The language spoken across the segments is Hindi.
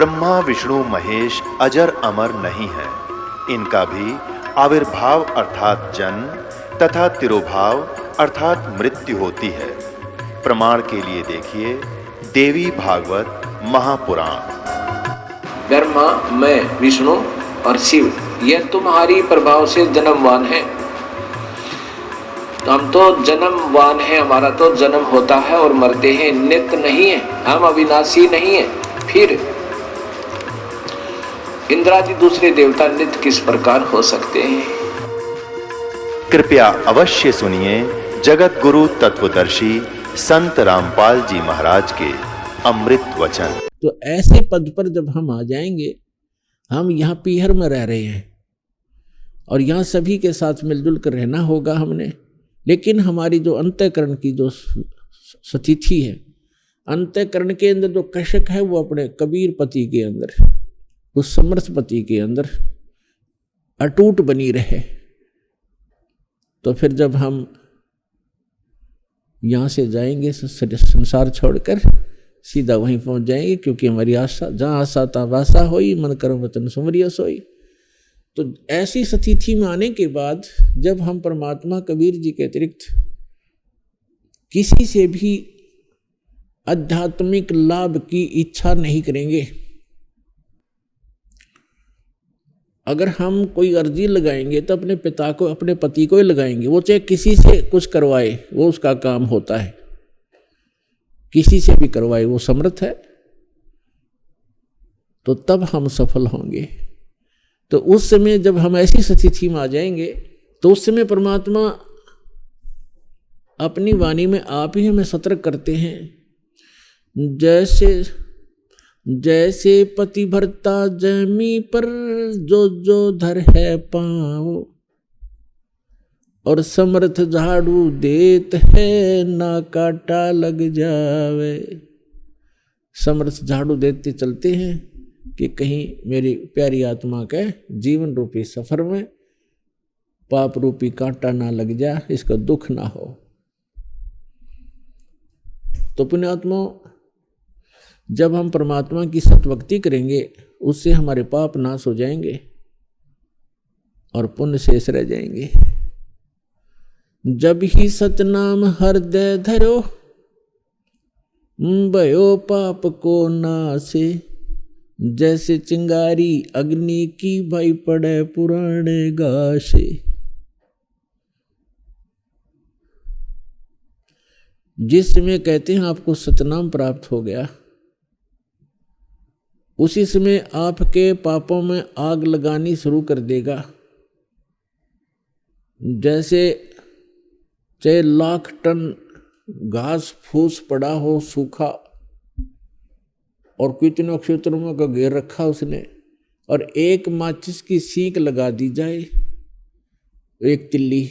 ब्रह्मा विष्णु महेश अजर अमर नहीं है। इनका भी आविर्भाव अर्थात जन्म तथा तिरोभाव अर्थात मृत्यु होती है। प्रमाण के लिए देखिए देवी भागवत महापुराण। ब्रह्मा, मैं, विष्णु और शिव, यह तुम्हारी प्रभाव से जन्मवान है। तो हम तो जन्मवान हैं, हमारा तो जन्म होता है और मरते हैं, नित्य नहीं है, हम अविनाशी नहीं है। फिर इंद्रादि दूसरे देवता नित्य किस प्रकार हो सकते हैं? कृपया अवश्य सुनिए जगत गुरु तत्वदर्शी संत रामपाल जी महाराज के अमृत वचन। तो ऐसे पद पर जब हम आ जाएंगे, हम यहाँ पीहर में रह रहे हैं और यहाँ सभी के साथ मिलजुल कर रहना होगा हमने, लेकिन हमारी जो अंतःकरण की जो स्थिति है, अंतःकरण के अंदर जो कशक है वो अपने कबीर पति के अंदर, उस समर्थ पति के अंदर अटूट बनी रहे। तो फिर जब हम यहाँ से जाएंगे संसार छोड़कर, सीधा वहीं पहुंच जाएंगे, क्योंकि हमारी आशा जहाँ आशा ता वासा होई, मन कर्म वचन सुमरिया सोई। तो ऐसी स्थिति में आने के बाद जब हम परमात्मा कबीर जी के अतिरिक्त किसी से भी आध्यात्मिक लाभ की इच्छा नहीं करेंगे, अगर हम कोई अर्जी लगाएंगे तो अपने पिता को, अपने पति को ही लगाएंगे। वो चाहे किसी से कुछ करवाए, वो उसका काम होता है, किसी से भी करवाए, वो समर्थ है, तो तब हम सफल होंगे। तो उस समय जब हम ऐसी स्थिति में आ जाएंगे, तो उस समय परमात्मा अपनी वाणी में आप ही हमें सतर्क करते हैं। जैसे पति भरता जमी पर जो जो धर है पाँव, और समर्थ झाड़ू देत है ना काटा लग जावे। समर्थ झाड़ू देते चलते हैं कि कहीं मेरी प्यारी आत्मा के जीवन रूपी सफर में पाप रूपी कांटा ना लग जा, इसका दुख ना हो। तो पुण्यात्मा, जब हम परमात्मा की सतभक्ति करेंगे, उससे हमारे पाप नाश हो जाएंगे और पुण्य शेष रह जाएंगे। जब ही सतनाम हृदय धरो, भयो पाप को नासे। जैसे चिंगारी अग्नि की भई पड़े पुराने गाशे। जिस समय कहते हैं आपको सतनाम प्राप्त हो गया, उसी समय आपके पापों में आग लगानी शुरू कर देगा। जैसे चाहे लाख टन घास फूस पड़ा हो सूखा, और कितनों क्षेत्रों में का घेर रखा उसने, और एक माचिस की सीख लगा दी जाए, एक तिल्ली,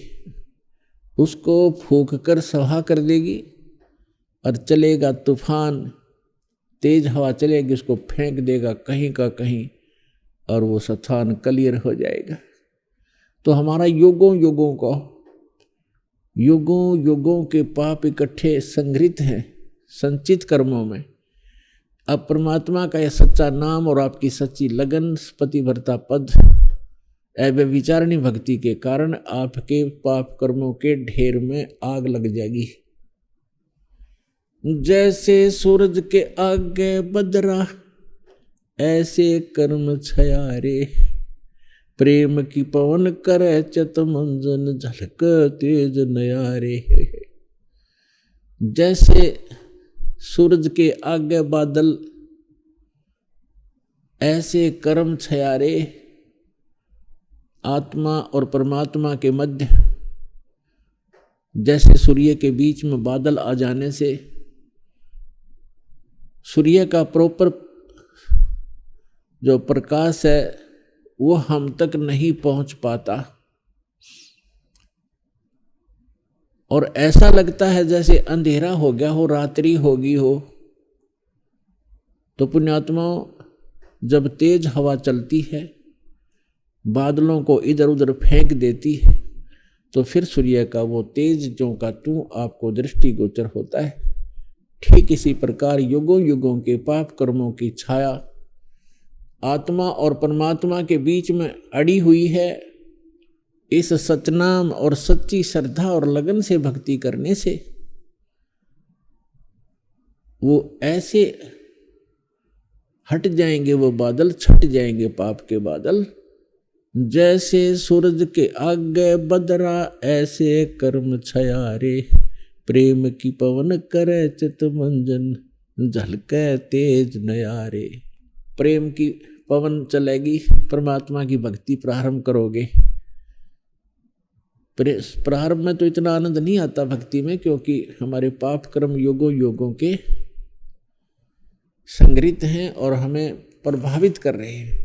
उसको फूंक कर सहा कर देगी और चलेगा तूफान, तेज हवा चलेगी, उसको फेंक देगा कहीं का कहीं और वो स्थान क्लियर हो जाएगा। तो हमारा युगों युगों के पाप इकट्ठे संग्रहित हैं संचित कर्मों में। अब परमात्मा का यह सच्चा नाम और आपकी सच्ची लगन, पतिव्रता पद, विचारणी भक्ति के कारण आपके पाप कर्मों के ढेर में आग लग जाएगी। जैसे सूरज के आगे बदरा, ऐसे कर्म छयारे। प्रेम की पवन करे चत मंजन, झलक तेज नयारे। जैसे सूरज के आगे बादल, ऐसे कर्म छयारे। आत्मा और परमात्मा के मध्य जैसे सूर्य के बीच में बादल आ जाने से सूर्य का प्रॉपर जो प्रकाश है वो हम तक नहीं पहुंच पाता, और ऐसा लगता है जैसे अंधेरा हो गया हो, रात्रि होगी हो। तो पुण्यात्माओं, जब तेज हवा चलती है, बादलों को इधर उधर फेंक देती है, तो फिर सूर्य का वो तेज ज्यों का त्यों आपको दृष्टिगोचर होता है। ठीक इसी प्रकार युगों युगों के पाप कर्मों की छाया आत्मा और परमात्मा के बीच में अड़ी हुई है। इस सतनाम और सच्ची श्रद्धा और लगन से भक्ति करने से वो ऐसे हट जाएंगे, वो बादल छट जाएंगे, पाप के बादल। जैसे सूरज के आगे बदरा ऐसे कर्म छयारे, प्रेम की पवन करे चित मंजन झलके तेज नयारे। प्रेम की पवन चलेगी, परमात्मा की भक्ति प्रारंभ करोगे। प्रारंभ में तो इतना आनंद नहीं आता भक्ति में, क्योंकि हमारे पाप कर्म योगों योगों के संग्रहित हैं और हमें प्रभावित कर रहे हैं।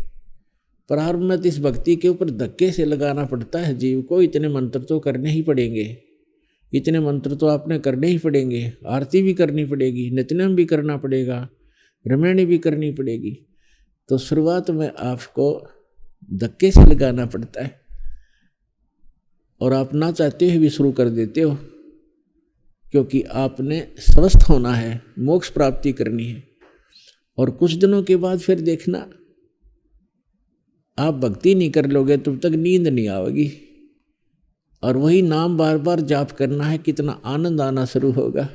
प्रारंभ में तो इस भक्ति के ऊपर धक्के से लगाना पड़ता है जीव को। इतने मंत्र तो करने ही पड़ेंगे, इतने मंत्र तो आपने करने ही पड़ेंगे। आरती भी करनी पड़ेगी, नित्यनेम भी करना पड़ेगा, रमणी भी करनी पड़ेगी। तो शुरुआत में आपको धक्के से लगाना पड़ता है और आप ना चाहते हुए भी शुरू कर देते हो, क्योंकि आपने स्वस्थ होना है, मोक्ष प्राप्ति करनी है। और कुछ दिनों के बाद फिर देखना, आप भक्ति नहीं कर लोगे तब तक नींद नहीं आएगी, और वही नाम बार बार जाप करना है, कितना आनंद आना शुरू होगा।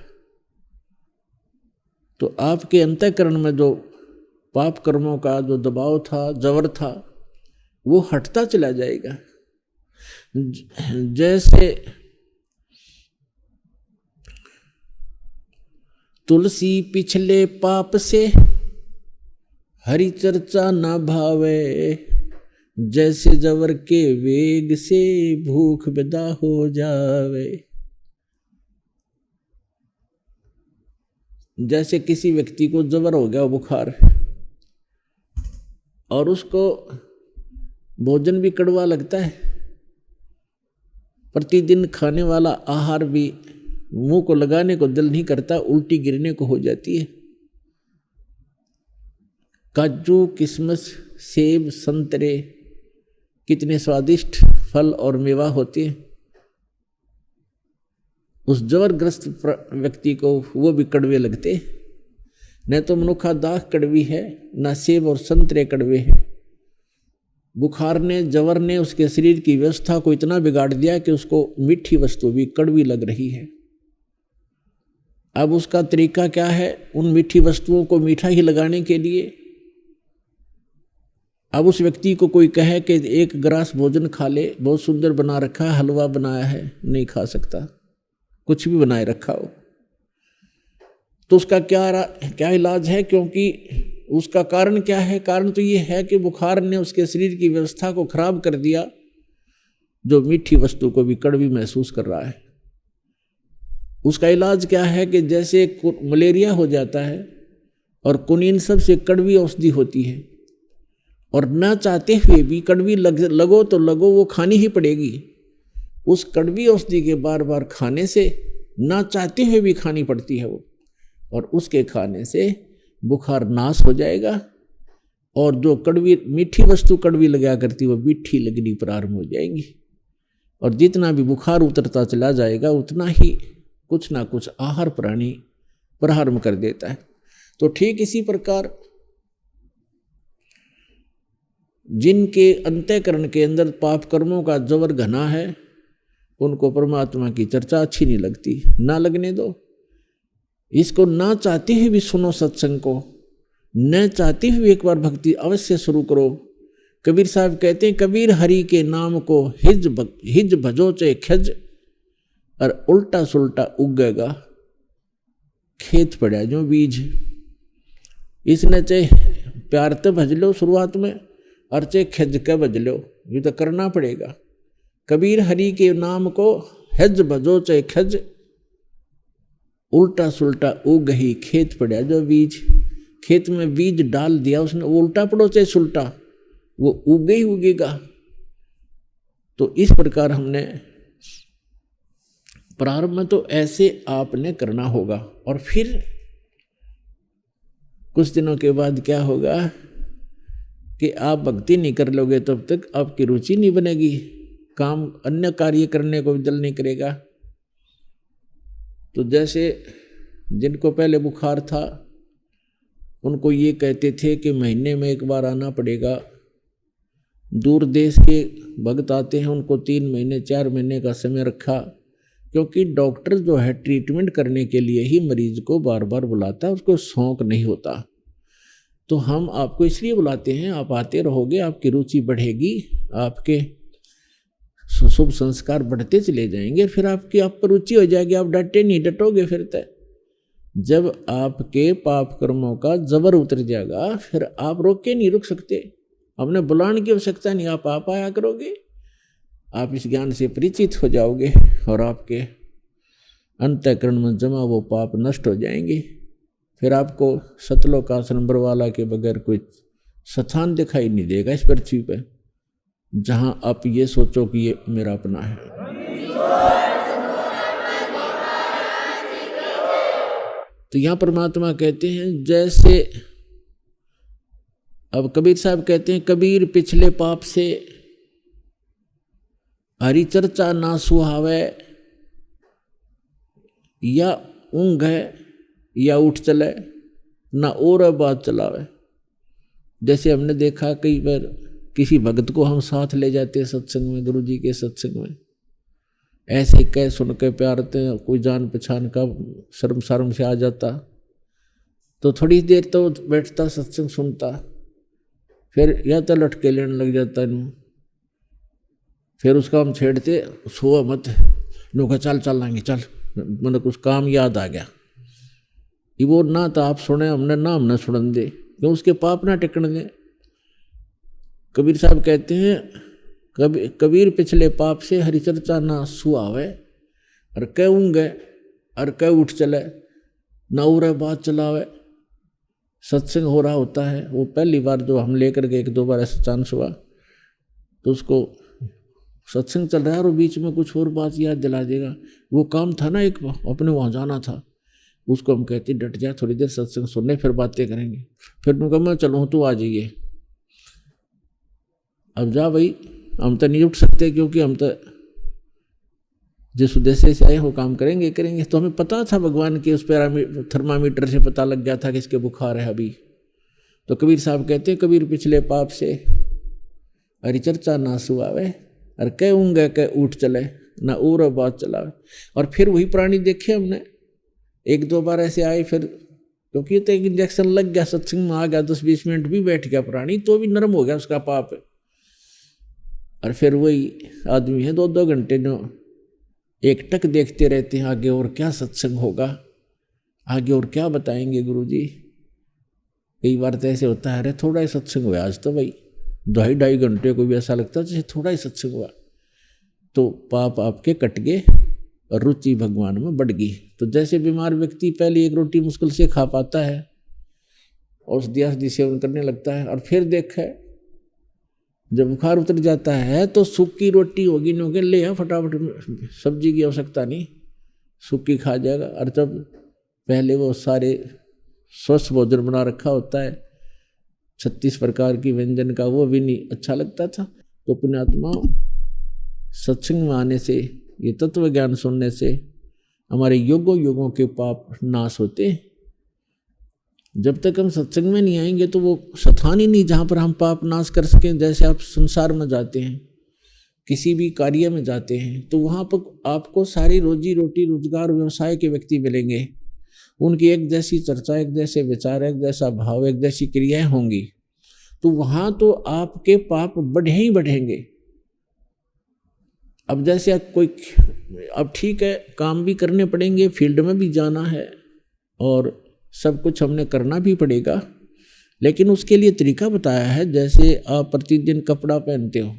तो आपके अंतःकरण में जो पाप कर्मों का जो दबाव था, जबर था, वो हटता चला जाएगा। जैसे तुलसी पिछले पाप से हरि चर्चा ना भावे, जैसे जवर के वेग से भूख विदा हो जावे। जैसे किसी व्यक्ति को जबर हो गया, बुखार, और उसको भोजन भी कड़वा लगता है, प्रतिदिन खाने वाला आहार भी मुंह को लगाने को दिल नहीं करता, उल्टी गिरने को हो जाती है। काजू, किशमिश, सेब, संतरे कितने स्वादिष्ट फल और मेवा होते हैं, उस जबरग्रस्त व्यक्ति को वो भी कड़वे लगते। न तो मनुखा दाख कड़वी है, न सेब और संतरे कड़वे हैं। बुखार ने, जवर ने उसके शरीर की व्यवस्था को इतना बिगाड़ दिया कि उसको मीठी वस्तु भी कड़वी लग रही है। अब उसका तरीका क्या है? उन मीठी वस्तुओं को मीठा ही लगाने के लिए अब उस व्यक्ति को कोई कहे कि एक गिलास भोजन खा ले, बहुत सुंदर बना रखा है, हलवा बनाया है, नहीं खा सकता, कुछ भी बनाए रखा हो। तो उसका क्या इलाज है? क्योंकि उसका कारण क्या है? कारण तो ये है कि बुखार ने उसके शरीर की व्यवस्था को खराब कर दिया, जो मीठी वस्तु को भी कड़वी महसूस कर रहा है। उसका इलाज क्या है कि जैसे मलेरिया हो जाता है और कुनीन सबसे कड़वी औषधि होती है, और न चाहते हुए भी कड़वी लगो तो लगो, वो खानी ही पड़ेगी। उस कड़वी औषधि के बार बार खाने से न चाहते हुए भी खानी पड़ती है वो, और उसके खाने से बुखार नाश हो जाएगा, और जो कड़वी मीठी वस्तु कड़वी लगा करती वो मीठी लगनी प्रारंभ हो जाएंगी। और जितना भी बुखार उतरता चला जाएगा उतना ही कुछ ना कुछ आहार प्राणी प्रारंभ कर देता है। तो ठीक इसी प्रकार जिनके अंतःकरण के अंदर पाप कर्मों का जबर घना है, उनको परमात्मा की चर्चा अच्छी नहीं लगती। ना लगने दो, इसको ना चाहते हुए भी सुनो सत्संग को, न चाहते हुए एक बार भक्ति अवश्य शुरू करो। कबीर साहब कहते हैं, कबीर हरि के नाम को हिज भजो चे खज, और उल्टा सुल्टा उगेगा खेत पड़ा जो बीज। इसने चाहे प्यार तो भज लो शुरुआत में, और चाहे खज के भज लो, ये तो करना पड़ेगा। कबीर हरि के नाम को हिज भजो चे खज, उल्टा सुल्टा उग ही खेत पड़ा जो बीज। खेत में बीज डाल दिया उसने, उल्टा पड़ो चाहे सुल्टा, वो उगे ही उगेगा। तो इस प्रकार हमने प्रारंभ में तो ऐसे आपने करना होगा, और फिर कुछ दिनों के बाद क्या होगा कि आप भक्ति नहीं कर लोगे तब तक आपकी रुचि नहीं बनेगी, काम अन्य कार्य करने को भी दिल नहीं करेगा। तो जैसे जिनको पहले बुखार था उनको ये कहते थे कि महीने में एक बार आना पड़ेगा। दूर देश के भक्त आते हैं, उनको 3 महीने 4 महीने का समय रखा, क्योंकि डॉक्टर जो है ट्रीटमेंट करने के लिए ही मरीज को बार बार बुलाता है, उसको शौक नहीं होता। तो हम आपको इसलिए बुलाते हैं, आप आते रहोगे, आपकी रुचि बढ़ेगी, आपके शुभ संस्कार बढ़ते चले जाएंगे, फिर आपकी आप पर रुचि हो जाएगी, आप डटे नहीं, डटोगे फिर तय। जब आपके पाप कर्मों का जबर उतर जाएगा, फिर आप रोक के नहीं रुक सकते, हमने बुलाने की आवश्यकता नहीं, आप आया करोगे, आप इस ज्ञान से परिचित हो जाओगे और आपके अंतःकरण में जमा वो पाप नष्ट हो जाएंगे। फिर आपको सतलोक आश्रम बरवाला के बगैर कोई स्थान दिखाई नहीं देगा इस पृथ्वी पर जहां आप ये सोचो कि ये मेरा अपना है। तो यहां परमात्मा कहते हैं, जैसे अब कबीर साहब कहते हैं, कबीर पिछले पाप से हरि चर्चा ना सुहावे, या ऊँघ है या उठ चले, ना और बात चलावे। जैसे हमने देखा कई बार किसी भक्त को हम साथ ले जाते सत्संग में, गुरु जी के सत्संग में, ऐसे कह सुन के प्यारते हैं, कोई जान पहचान का शर्म से आ जाता, तो थोड़ी देर तो बैठता सत्संग सुनता, फिर या तो लटके लेने लग जाता नू, फिर उसका हम छेड़ते, सो मत नू का चल लाएंगे चल, मतलब कुछ काम याद आ गया, ये वो ना तो आप सुने हमने ना हमने सुन दे, क्यों उसके पाप ना टिकने दे। कबीर साहब कहते हैं, कबीर पिछले पाप से हरिचर्चा ना सुहावे, और कह ऊँगे और कह उठ चले, ना उरे बात चलावे। सत्संग हो रहा होता है, वो पहली बार जो हम लेकर के 1-2 बार ऐसा चांस हुआ, तो उसको सत्संग चल रहा है और बीच में कुछ और बात याद दिला देगा, वो काम था ना एक अपने वहाँ जाना था, उसको हम कहते डट जा, थोड़ी देर सत्संग सुनने फिर बातें करेंगे। फिर उनका मैं चलूँ तू आ जाइए, अब जा भाई, हम तो नहीं उठ सकते क्योंकि हम तो जिस उद्देश्य से आए वो काम करेंगे। तो हमें पता था भगवान के उस थर्मामीटर से पता लग गया था कि इसके बुखार है अभी। तो कबीर साहब कहते हैं, कबीर पिछले पाप से हरिचर्चा ना सुहावे, और कह ऊँगे कह उठ चले, ना और बात चलावे। और फिर वही प्राणी देखे हमने, 1-2 बार ऐसे आए, फिर क्योंकि तो एक इंजेक्शन लग गया, सत्संग में आ गया, 10-20 मिनट भी बैठ गया प्राणी, तो भी नरम हो गया उसका पाप। और फिर वही आदमी है 2-2 घंटे जो एक टक देखते रहते हैं, आगे और क्या सत्संग होगा, आगे और क्या बताएंगे गुरुजी। कई बार तो ऐसे होता है, अरे थोड़ा ही सत्संग हुआ आज तो भाई, 2.5 घंटे को भी ऐसा लगता है जैसे थोड़ा ही सत्संग हुआ। तो पाप आपके कट गए और रुचि भगवान में बढ़ गई। तो जैसे बीमार व्यक्ति पहले एक रोटी मुश्किल से खा पाता है, औषधि सेवन करने लगता है, और फिर देखा जब बुखार उतर जाता है तो सूखी रोटी होगी नहीं होगी, ले आ फटाफट, सब्जी की आवश्यकता नहीं, सूखी खा जाएगा। और जब पहले वो सारे स्वस्थ भोजन बना रखा होता है 36 प्रकार की व्यंजन का, वो भी नहीं अच्छा लगता था। तो पुण्यात्मा, सत्संग में आने से, ये तत्व ज्ञान सुनने से हमारे युगों के पाप नाश होते हैं। जब तक हम सत्संग में नहीं आएंगे तो वो स्थान ही नहीं जहाँ पर हम पाप नाश कर सकें। जैसे आप संसार में जाते हैं, किसी भी कार्य में जाते हैं, तो वहाँ पर आपको सारी रोजी रोटी रोजगार व्यवसाय के व्यक्ति मिलेंगे, उनकी एक जैसी चर्चा, एक जैसे विचार, एक जैसा भाव, एक जैसी क्रियाएं होंगी, तो वहाँ तो आपके पाप बढ़े ही बढ़ेंगे। अब जैसे कोई, अब ठीक है काम भी करने पड़ेंगे, फील्ड में भी जाना है और सब कुछ हमने करना भी पड़ेगा, लेकिन उसके लिए तरीका बताया है। जैसे आप प्रतिदिन कपड़ा पहनते हो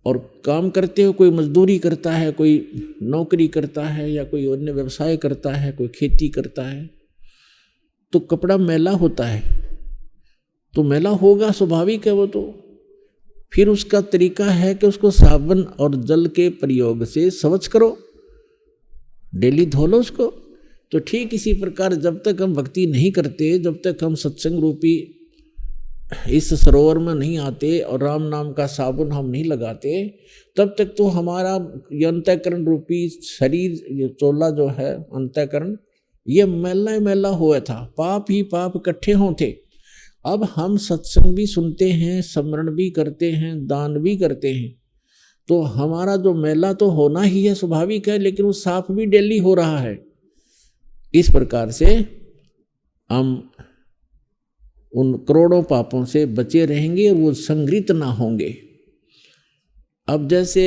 और काम करते हो, कोई मजदूरी करता है, कोई नौकरी करता है, या कोई अन्य व्यवसाय करता है, कोई खेती करता है, तो कपड़ा मैला होता है, तो मैला होगा, स्वाभाविक है वो। तो फिर उसका तरीका है कि उसको साबुन और जल के प्रयोग से स्वच्छ करो, डेली धो लो उसको। तो ठीक इसी प्रकार जब तक हम भक्ति नहीं करते, जब तक हम सत्संग रूपी इस सरोवर में नहीं आते और राम नाम का साबुन हम नहीं लगाते, तब तक तो हमारा ये अंतःकरण रूपी शरीर, ये चोला जो है अंतःकरण, ये मैला ही मैला हुआ था, पाप ही पाप इकट्ठे होते। अब हम सत्संग भी सुनते हैं, स्मरण भी करते हैं, दान भी करते हैं, तो हमारा जो मैला तो होना ही है, स्वाभाविक है, लेकिन वो साफ भी डेली हो रहा है। इस प्रकार से हम उन करोड़ों पापों से बचे रहेंगे और वो संग्रहित ना होंगे। अब जैसे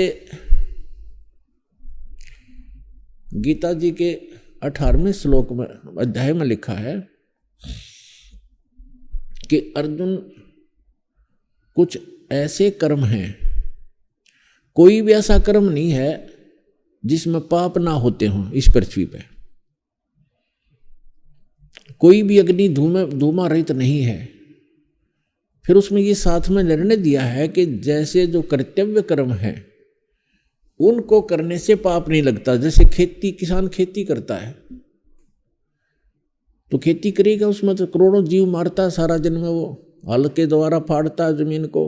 गीता जी के 18वें श्लोक में अध्याय में लिखा है कि अर्जुन, कुछ ऐसे कर्म हैं, कोई भी ऐसा कर्म नहीं है जिसमें पाप ना होते हों इस पृथ्वी पे। कोई भी अग्नि धूमा रहित नहीं है। फिर उसमें ये साथ में निर्णय दिया है कि जैसे जो कर्तव्य कर्म है उनको करने से पाप नहीं लगता। जैसे खेती, किसान खेती करता है तो खेती करेगा, उसमें तो करोड़ों जीव मारता है सारा दिन में, वो हल के द्वारा फाड़ता है जमीन को,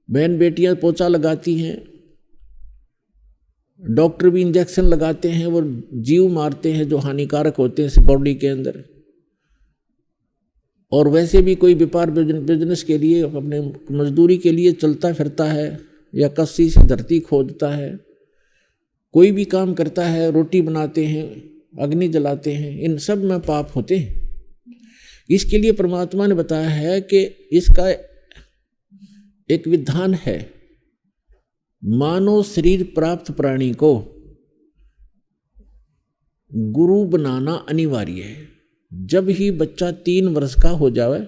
बहन बेटियां पोछा लगाती हैं, डॉक्टर भी इंजेक्शन लगाते हैं, वो जीव मारते हैं जो हानिकारक होते हैं इस बॉडी के अंदर। और वैसे भी कोई व्यापार बिजनेस के लिए, अपने मजदूरी के लिए चलता फिरता है या कस्सी से धरती खोदता है, कोई भी काम करता है, रोटी बनाते हैं, अग्नि जलाते हैं, इन सब में पाप होते हैं। इसके लिए परमात्मा ने बताया है कि इसका एक विधान है, मानव शरीर प्राप्त प्राणी को गुरु बनाना अनिवार्य है। जब ही बच्चा 3 वर्ष का हो जाए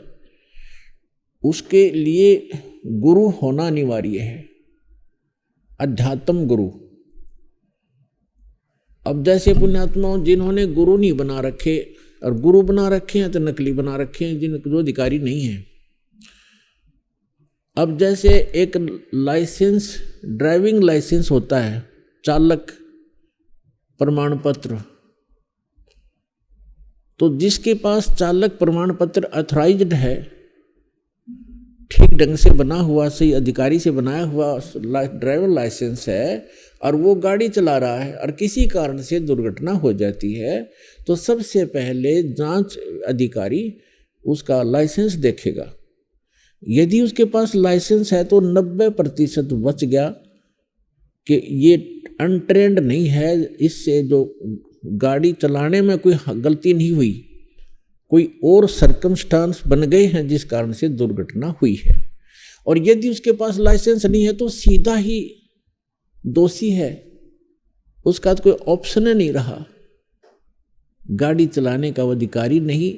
उसके लिए गुरु होना अनिवार्य है, अध्यात्म गुरु। अब जैसे पुण्यात्माओं जिन्होंने गुरु नहीं बना रखे, और गुरु बना रखे हैं तो नकली बना रखे हैं, जिनको जो अधिकारी नहीं है। अब जैसे एक लाइसेंस, ड्राइविंग लाइसेंस होता है, चालक प्रमाण पत्र, तो जिसके पास चालक प्रमाण पत्र अथॉराइज्ड है, ठीक ढंग से बना हुआ, सही अधिकारी से बनाया हुआ ड्राइवर लाइसेंस है, और वो गाड़ी चला रहा है और किसी कारण से दुर्घटना हो जाती है, तो सबसे पहले जांच अधिकारी उसका लाइसेंस देखेगा। यदि उसके पास लाइसेंस है तो 90% बच गया कि ये अनट्रेंड नहीं है, इससे जो गाड़ी चलाने में कोई गलती नहीं हुई, कोई और सर्कमस्टांस बन गए हैं जिस कारण से दुर्घटना हुई है। और यदि उसके पास लाइसेंस नहीं है तो सीधा ही दोषी है, उसका तो कोई ऑप्शन ही नहीं रहा। गाड़ी चलाने का वो अधिकारी नहीं,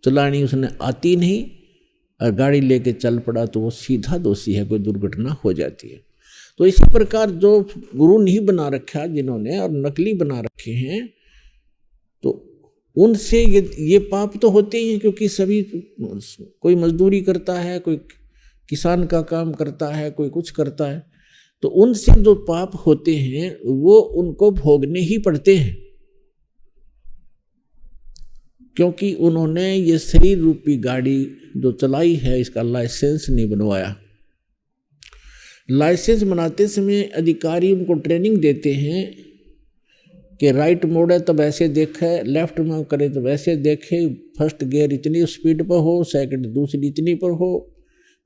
चलानी उसने आती नहीं, और गाड़ी लेके चल पड़ा तो वो सीधा दोषी है, कोई दुर्घटना हो जाती है। तो इसी प्रकार जो गुरु नहीं बना रखा जिन्होंने, और नकली बना रखे हैं, तो उनसे ये पाप तो होते ही हैं, क्योंकि सभी, कोई मजदूरी करता है, कोई किसान का काम करता है, कोई कुछ करता है, तो उनसे जो पाप होते हैं वो उनको भोगने ही पड़ते हैं, क्योंकि उन्होंने ये शरीर रूपी गाड़ी जो चलाई है इसका लाइसेंस नहीं बनवाया। लाइसेंस बनाते समय अधिकारी उनको ट्रेनिंग देते हैं कि राइट मोड़े तब ऐसे देखे, लेफ्ट में करे तब ऐसे देखे, फर्स्ट गियर इतनी स्पीड पर हो, सेकंड दूसरी इतनी पर हो,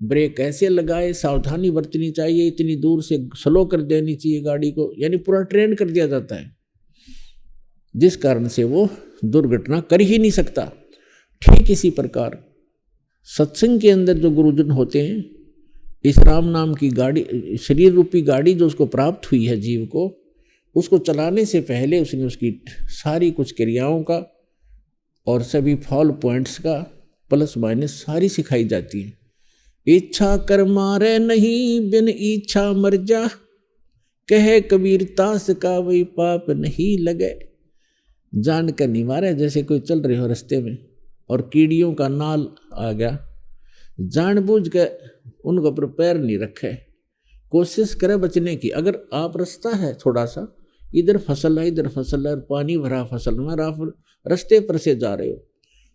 ब्रेक ऐसे लगाए, सावधानी बरतनी चाहिए, इतनी दूर से स्लो कर देनी चाहिए गाड़ी को, यानी पूरा ट्रेन कर दिया जाता है, जिस कारण से वो दुर्घटना कर ही नहीं सकता। ठीक इसी प्रकार सत्संग के अंदर जो गुरुजन होते हैं, इस राम नाम की गाड़ी, शरीर रूपी गाड़ी जो उसको प्राप्त हुई है जीव को, उसको चलाने से पहले उसने उसकी सारी कुछ क्रियाओं का और सभी फॉल पॉइंट्स का प्लस माइनस सारी सिखाई जाती है। इच्छा कर मारे नहीं, बिन इच्छा मर जा, कहे कबीर तास का वही पाप नहीं लगे। जान कर नहीं मारे, जैसे कोई चल रहे हो रास्ते में और कीड़ियों का नाल आ गया, जानबूझ के उनके ऊपर पैर नहीं रखे, कोशिश करे बचने की। अगर आप रास्ता है थोड़ा सा, इधर फसल है इधर फसल है, पानी भरा फसल में, आप रास्ते पर से जा रहे हो,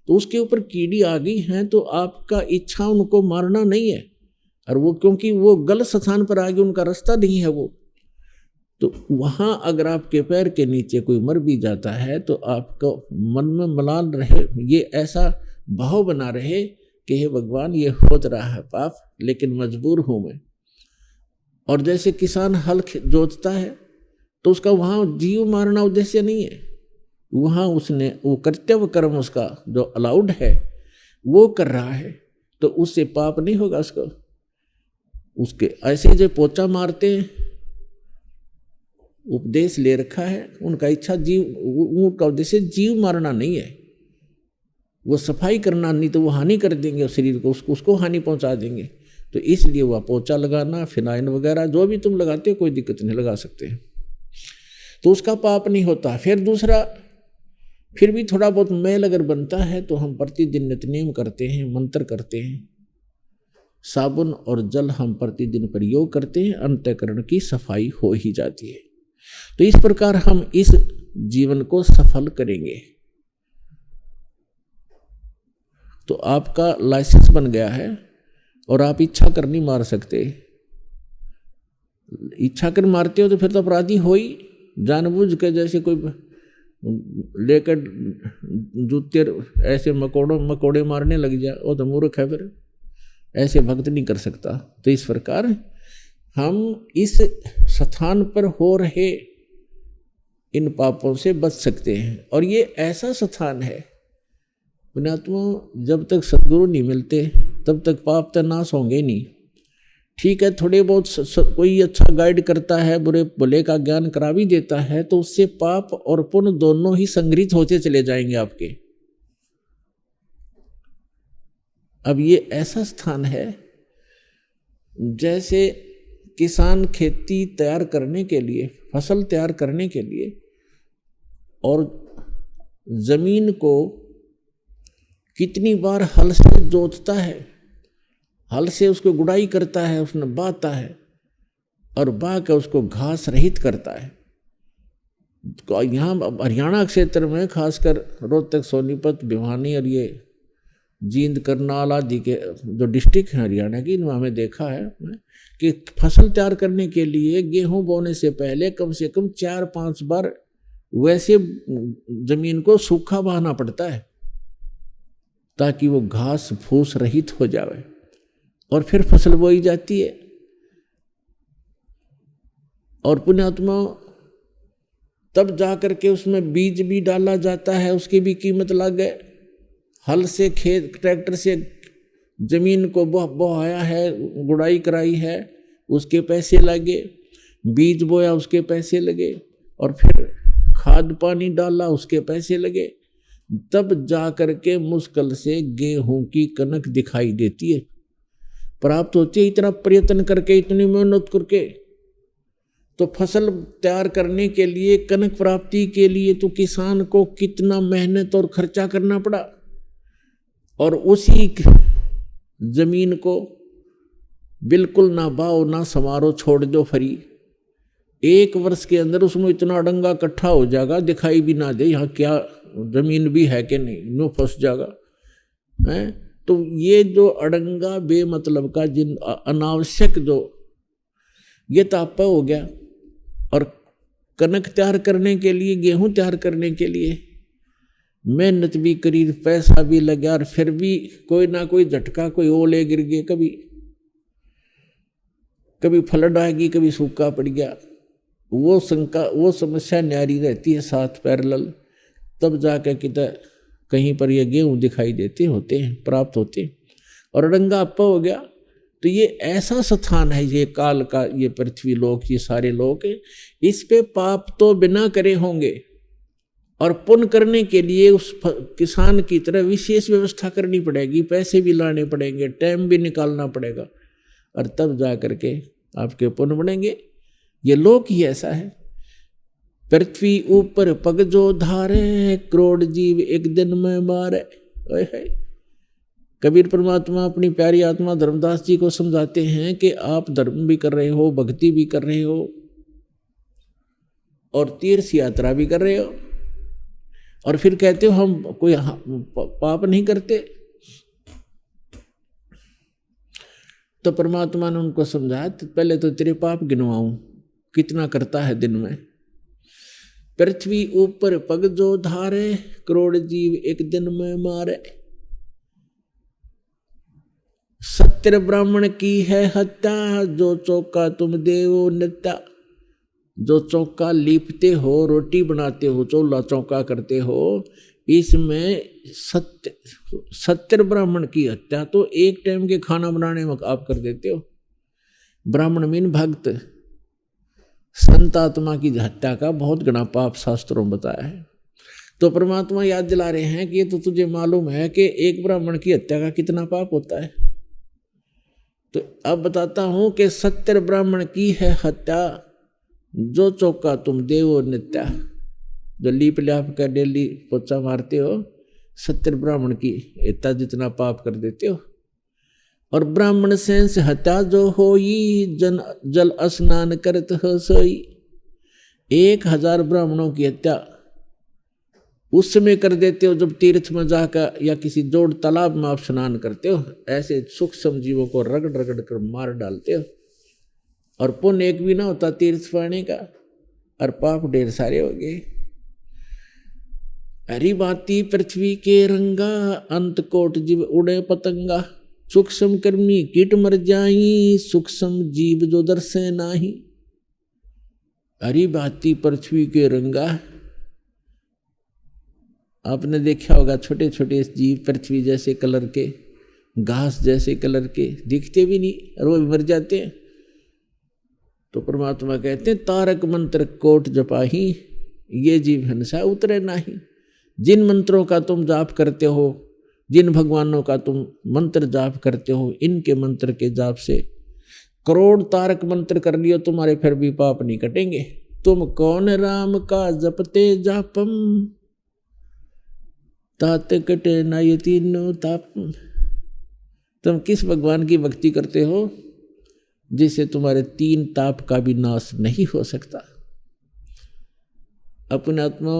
तो उसके ऊपर कीड़ी आ गई हैं, तो आपका इच्छा उनको मारना नहीं है, और वो क्योंकि वो गलत स्थान पर आ गई, उनका रास्ता नहीं है वो, तो वहां अगर आपके पैर के नीचे कोई मर भी जाता है तो आपको मन में मलाल रहे, ये ऐसा भाव बना रहे कि हे भगवान ये हो रहा है पाप, लेकिन मजबूर हूं मैं। और जैसे किसान हल जोतता है तो उसका वहां जीव मारना उद्देश्य नहीं है, वहां उसने वो कर्तव्य कर्म उसका जो अलाउड है वो कर रहा है, तो उससे पाप नहीं होगा उसको। उसके ऐसे जो पोचा मारते हैं, उपदेश ले रखा है, उनका इच्छा जीव, उनका उद्देश्य जीव मारना नहीं है, वो सफाई करना, नहीं तो वो हानि कर देंगे उस शरीर को, उसको हानि पहुंचा देंगे। तो इसलिए वह पोचा लगाना, फिनाइन वगैरह जो भी तुम लगाते हो कोई दिक्कत नहीं, लगा सकते हैं, तो उसका पाप नहीं होता। फिर दूसरा, फिर भी थोड़ा बहुत मैल अगर बनता है तो हम प्रतिदिन नित्यनेम करते हैं, मंत्र करते हैं, साबुन और जल हम प्रतिदिन प्रयोग करते हैं, अंतःकरण की सफाई हो ही जाती है। तो इस प्रकार हम इस जीवन को सफल करेंगे। तो आपका लाइसेंस बन गया है और आप इच्छा कर नहीं मार सकते। इच्छा कर मारते हो तो फिर तो अपराधी हो ही, जानबूझ के जैसे कोई लेकर जूते ऐसे मकोड़े मारने लग जाए, वो तो मूर्ख है, फिर ऐसे भक्त नहीं कर सकता। तो इस प्रकार हम इस स्थान पर हो रहे इन पापों से बच सकते हैं। और ये ऐसा स्थान है पुण्यात्मा, जब तक सद्गुरु नहीं मिलते तब तक पाप तो नाश होंगे नहीं। ठीक है, थोड़े बहुत कोई अच्छा गाइड करता है, बुरे भले का ज्ञान करा भी देता है, तो उससे पाप और पुण्य दोनों ही संग्रहित होते चले जाएंगे आपके। अब ये ऐसा स्थान है जैसे किसान खेती तैयार करने के लिए, फसल तैयार करने के लिए, और जमीन को कितनी बार हल से जोतता है, हल से उसको गुड़ाई करता है, उसने बाता है और बा के उसको घास रहित करता है। तो यहाँ हरियाणा क्षेत्र में खासकर रोहतक, सोनीपत, भिवानी और ये जींद, करनाल आदि के जो डिस्ट्रिक्ट हैं हरियाणा की, इनमें हमें देखा है कि फसल तैयार करने के लिए गेहूं बोने से पहले कम से कम 4-5 बार वैसे जमीन को सूखा बहाना पड़ता है ताकि वो घास फूस रहित हो जाए, और फिर फसल बोई जाती है। और पुण्यात्मा तब जाकर के उसमें बीज भी डाला जाता है, उसकी भी कीमत लागे। हल से खेत, ट्रैक्टर से जमीन को बोहाया है, गुड़ाई कराई है, उसके पैसे लगे, बीज बोया उसके पैसे लगे, और फिर खाद पानी डाला उसके पैसे लगे, तब जा करके मुश्किल से गेहूं की कनक दिखाई देती है, प्राप्त होती है। इतना प्रयत्न करके, इतनी मेहनत करके, तो फसल तैयार करने के लिए, कनक प्राप्ति के लिए तो किसान को कितना मेहनत और खर्चा करना पड़ा। और उसी जमीन को बिल्कुल ना बाओ ना समारो, छोड़ दो फ्री, 1 वर्ष के अंदर उसमें इतना अड़ंगा इकट्ठा हो जाएगा, दिखाई भी ना दे यहाँ क्या जमीन भी है कि नहीं, नो फंस जाएगा है। तो ये जो अड़ंगा बेमतलब का, जिन अनावश्यक जो ये तापा हो गया। और कनक तैयार करने के लिए, गेहूं तैयार करने के लिए मेहनत भी करी, पैसा भी लगा, और फिर भी कोई ना कोई झटका, कोई ओले गिर गए, कभी फ्लड आ गई, कभी सूखा पड़ गया, वो शंका, वो समस्या न्यारी रहती है साथ पैरेलल। तब जाकर किधर कहीं पर ये गेहूं दिखाई देते होते हैं, प्राप्त होते हैं, और अड़ंगा अप्पा हो गया। तो ये ऐसा स्थान है, ये काल का, ये पृथ्वी लोक, ये सारे लोक, इस पे पाप तो बिना करे होंगे, और पुण्य करने के लिए उस किसान की तरह विशेष व्यवस्था करनी पड़ेगी, पैसे भी लाने पड़ेंगे, टाइम भी निकालना पड़ेगा, और तब जा करके आपके पुण्य बनेंगे। ये लोक ही ऐसा है। पृथ्वी ऊपर पग जो धारे, करोड़ जीव एक दिन में मारे। कबीर परमात्मा अपनी प्यारी आत्मा धर्मदास जी को समझाते हैं कि आप धर्म भी कर रहे हो, भक्ति भी कर रहे हो, और तीर्थ यात्रा भी कर रहे हो, और फिर कहते हो हम कोई पाप नहीं करते। तो परमात्मा ने उनको समझाया, पहले तो तेरे पाप गिनवाऊं, कितना करता है दिन में। पृथ्वी ऊपर पग जो धारे, करोड़ जीव एक दिन में मारे। 70 ब्राह्मण की है हत्या, जो चौका तुम देवो नित्या। जो चौका लीपते हो, रोटी बनाते हो, चूल्हा चौका करते हो, इसमें 70 ब्राह्मण की हत्या तो एक टाइम के खाना बनाने में आप कर देते हो। ब्राह्मण मीन भक्त, संत आत्मा की हत्या का बहुत गणा पाप शास्त्रों में बताया है। तो परमात्मा याद दिला रहे हैं कि ये तो तुझे मालूम है कि एक ब्राह्मण की हत्या का कितना पाप होता है। तो अब बताता हूं कि 70 ब्राह्मण की है हत्या, जो चौका तुम देवो नित्या। जो लीप ल्याप कर डेली पोचा मारते हो, 70 ब्राह्मण की हत्या जितना पाप कर देते हो। और ब्राह्मण सेंस हत्या जो होई, जल स्नान करत हो सोई। 1000 ब्राह्मणों की हत्या उस समय कर देते हो जब तीर्थ में जाकर या किसी जोड़ तालाब में आप स्नान करते हो। ऐसे सूक्ष्म जीवों को रगड़ रगड़ कर मार डालते हो। और पुण्य एक भी ना होता तीर्थ पाने का, और पाप ढेर सारे हो गए। हरी बाती पृथ्वी के रंगा, अंत कोट जीव उड़े पतंगा। सूक्ष्म कर्मी कीट मर जाई, सूक्ष्म जीव जो दर्शे नाही। हरी बाती पृथ्वी के रंगा। आपने देखा होगा छोटे छोटे जीव पृथ्वी जैसे कलर के, घास जैसे कलर के, दिखते भी नहीं और वो भी मर जाते हैं। तो परमात्मा कहते हैं तारक मंत्र कोट जपाही, ये जीव हंसा उतरे नाही। जिन मंत्रों का तुम जाप करते हो, जिन भगवानों का तुम मंत्र जाप करते हो, इनके मंत्र के जाप से करोड़ तारक मंत्र कर लियो तुम्हारे फिर भी पाप नहीं कटेंगे। तुम कौन राम का जपते जापम, तात कटे ना ये तीनों ताप। तुम किस भगवान की भक्ति करते हो जिससे तुम्हारे 3 ताप का भी नाश नहीं हो सकता। अपने आत्मा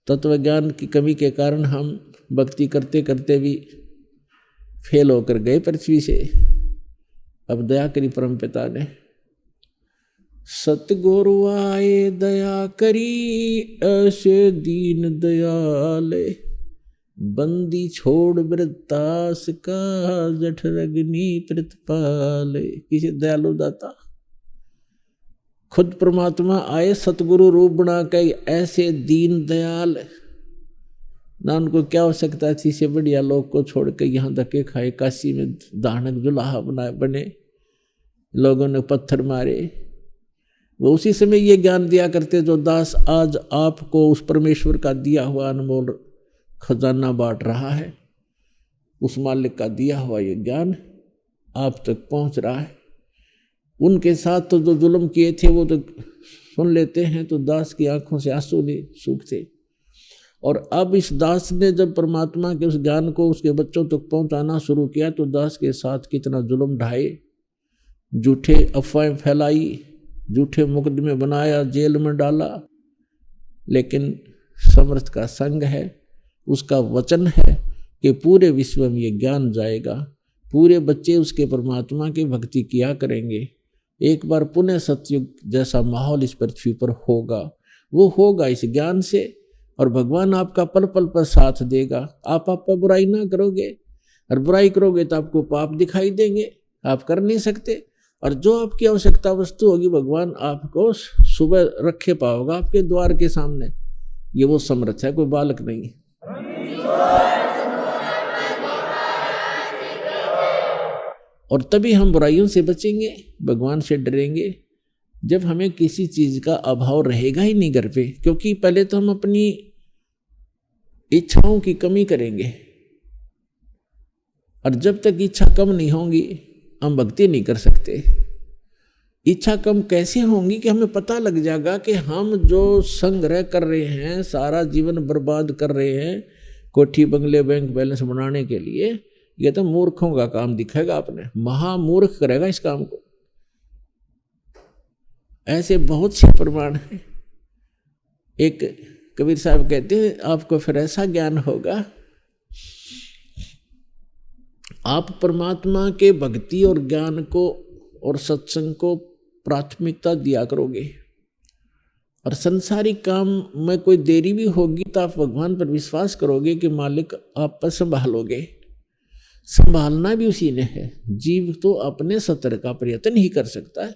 तत्वज्ञान की कमी के कारण हम भक्ति करते करते भी फेल होकर गए पृथ्वी से। अब दया करी परम पिता ने, सतगुरु आए दया करी, ऐसे दीन दयाले। बंदी छोड़ वृत्तास का, जठरग्नि प्रतिपाले। किसी दयालु दाता खुद परमात्मा आए सतगुरु रूप बना के, ऐसे दीन दयाल। ना उनको क्या आवश्यकता थी से बढ़िया लोग को छोड़ के यहाँ धक्के खाए, काशी में दानक जुलाहा बने, लोगों ने पत्थर मारे। वो उसी समय ये ज्ञान दिया करते जो दास आज आपको उस परमेश्वर का दिया हुआ अनमोल खजाना बांट रहा है। उस मालिक का दिया हुआ ये ज्ञान आप तक पहुंच रहा है। उनके साथ तो जो जुल्म किए थे वो तो सुन लेते हैं, तो दास की आंखों से आंसू नहीं सूखते। और अब इस दास ने जब परमात्मा के उस ज्ञान को उसके बच्चों तक पहुंचाना शुरू किया, तो दास के साथ कितना जुल्म ढाए, झूठे अफवाहें फैलाई, झूठे मुकदमे बनाया, जेल में डाला। लेकिन समर्थ का संग है, उसका वचन है कि पूरे विश्व में ये ज्ञान जाएगा, पूरे बच्चे उसके परमात्मा की भक्ति किया करेंगे। एक बार पुनः सतयुग जैसा माहौल इस पृथ्वी पर होगा। वो होगा इस ज्ञान से, और भगवान आपका पल पल पर साथ देगा। आप पर बुराई ना करोगे, और बुराई करोगे तो आपको पाप दिखाई देंगे, आप कर नहीं सकते। और जो आपकी आवश्यकता वस्तु होगी भगवान आपको सुबह रखे पाओगा आपके द्वार के सामने। ये वो समर्थ है, कोई बालक नहीं। और तभी हम बुराइयों से बचेंगे, भगवान से डरेंगे, जब हमें किसी चीज का अभाव रहेगा ही नहीं घर पे। क्योंकि पहले तो हम अपनी इच्छाओं की कमी करेंगे, और जब तक इच्छा कम नहीं होगी हम भक्ति नहीं कर सकते। इच्छा कम कैसे होंगी कि हमें पता लग जाएगा कि हम जो संग्रह कर रहे हैं, सारा जीवन बर्बाद कर रहे हैं कोठी बंगले बैंक बैलेंस बनाने के लिए, ये तो मूर्खों का काम दिखेगा। आपने महामूर्ख करेगा इस काम को। ऐसे बहुत से प्रमाण हैं। एक कबीर साहब कहते हैं आपको फिर ऐसा ज्ञान होगा, आप परमात्मा के भक्ति और ज्ञान को और सत्संग को प्राथमिकता दिया करोगे और संसारिक काम में कोई देरी भी होगी तो आप भगवान पर विश्वास करोगे कि मालिक आप पर संभालोगे। संभालना भी उसी ने है। जीव तो अपने सत्तर का प्रयत्न ही कर सकता है।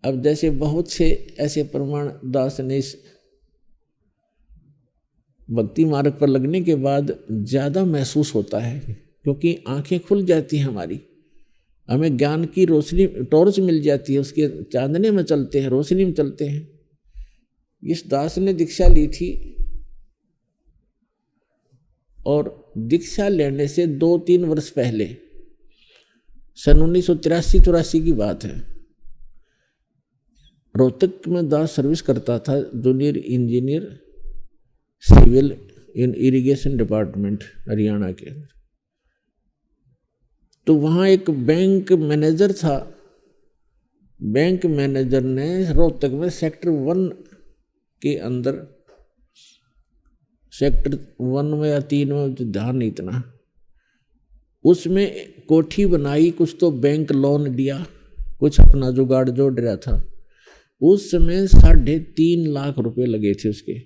अब जैसे बहुत से ऐसे प्रमाण दास ने इस भक्ति मार्ग पर लगने के बाद ज़्यादा महसूस होता है, क्योंकि आंखें खुल जाती हैं हमारी, हमें ज्ञान की रोशनी टॉर्च मिल जाती है, उसके चांदने में चलते हैं, रोशनी में चलते हैं। इस दास ने दीक्षा ली थी और दीक्षा लेने से 2-3 वर्ष पहले, सन 1983-84 की बात है, रोहतक में दास सर्विस करता था, जूनियर इंजीनियर सिविल इन इरिगेशन डिपार्टमेंट हरियाणा के अंदर। तो वहाँ एक बैंक मैनेजर था। बैंक मैनेजर ने रोहतक में सेक्टर 1 के अंदर, सेक्टर 1 में या 3 में ध्यान नहीं इतना, उसमें कोठी बनाई, कुछ तो बैंक लोन दिया, कुछ अपना जुगाड़ जोड़ रहा था। उस समय 3.5 लाख रुपए लगे थे उसके।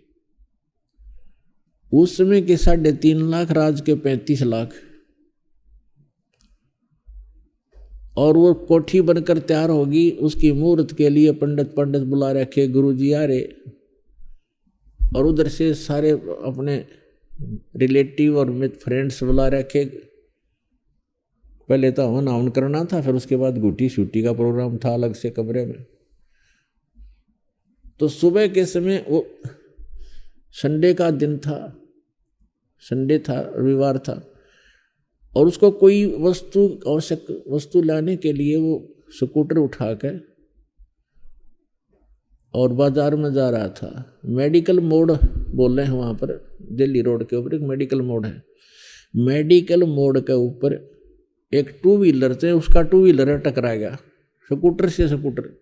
उस समय के 3.5 लाख, राज के 35 लाख। और वो कोठी बनकर तैयार होगी, उसकी मुहूर्त के लिए पंडित बुला रखे, गुरुजी आ रहे, और उधर से सारे अपने रिलेटिव और मित्र फ्रेंड्स बुला रखे। पहले तो हवन हवन करना था, फिर उसके बाद गुटी शूटी का प्रोग्राम था अलग से कमरे में। तो सुबह के समय, वो संडे का दिन था, संडे था, रविवार था, और उसको कोई वस्तु, आवश्यक वस्तु लाने के लिए वो स्कूटर उठाकर और बाजार में जा रहा था। मेडिकल मोड़ बोल रहे हैं वहाँ पर, दिल्ली रोड के ऊपर एक मेडिकल मोड़ है। मेडिकल मोड़ के ऊपर एक 2 व्हीलर से उसका 2 व्हीलर टकरा गया, स्कूटर से स्कूटर।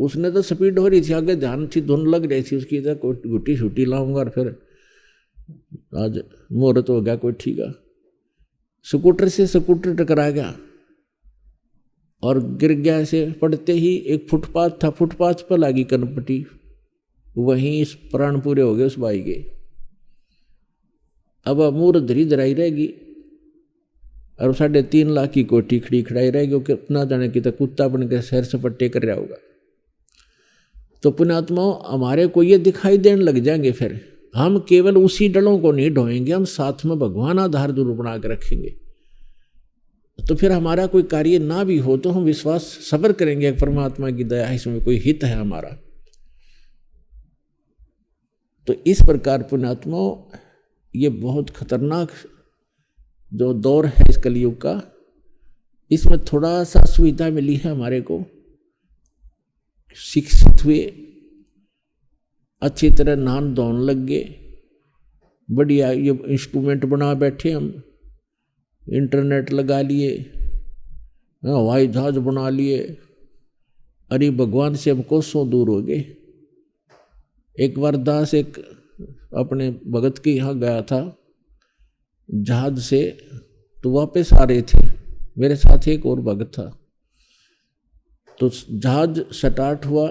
उसने तो स्पीड हो रही थी, आगे ध्यान थी, धुन लग रही थी उसकी, तो कोई गुटी शूटी लाऊंगा और फिर आज मुहूर्त हो गया कोई ठीक है। स्कूटर से स्कूटर टकरा गया और गिर गया। ऐसे पड़ते ही एक फुटपाथ था, फुटपाथ पर लगी कनपटी, वहीं इस प्राण पूरे हो गए उस भाई के। अब मुहूर्त धरी धराई रहेगी और 3.5 लाख की कोठी खड़ी खड़ाई रहेगी, क्योंकि अपना जाने की तो कुत्ता बन के सैर सपट्टे कर रहा होगा। तो पुण्यात्माओं, हमारे को ये दिखाई देने लग जाएंगे, फिर हम केवल उसी डलों को नहीं ढोएंगे, हम साथ में भगवान आधार जरूर बना के रखेंगे। तो फिर हमारा कोई कार्य ना भी हो तो हम विश्वास सब्र करेंगे, परमात्मा की दया है, इसमें कोई हित है हमारा। तो इस प्रकार पुण्यात्माओं, ये बहुत खतरनाक जो दौर है इस कलयुग का, इसमें थोड़ा सा सुविधा मिली है हमारे को, शिक्षित हुए, अच्छी तरह नहान धोन लग गए, बढ़िया ये इंस्ट्रूमेंट बना बैठे हम, इंटरनेट लगा लिए, हवाई जहाज बना लिए, अरे भगवान से हम कोसों दूर हो गए। एक बार दास एक अपने भगत के यहाँ गया था जहाज से, तो वापस आ रहे थे, मेरे साथ एक और भगत था। तो जहाज स्टार्ट हुआ,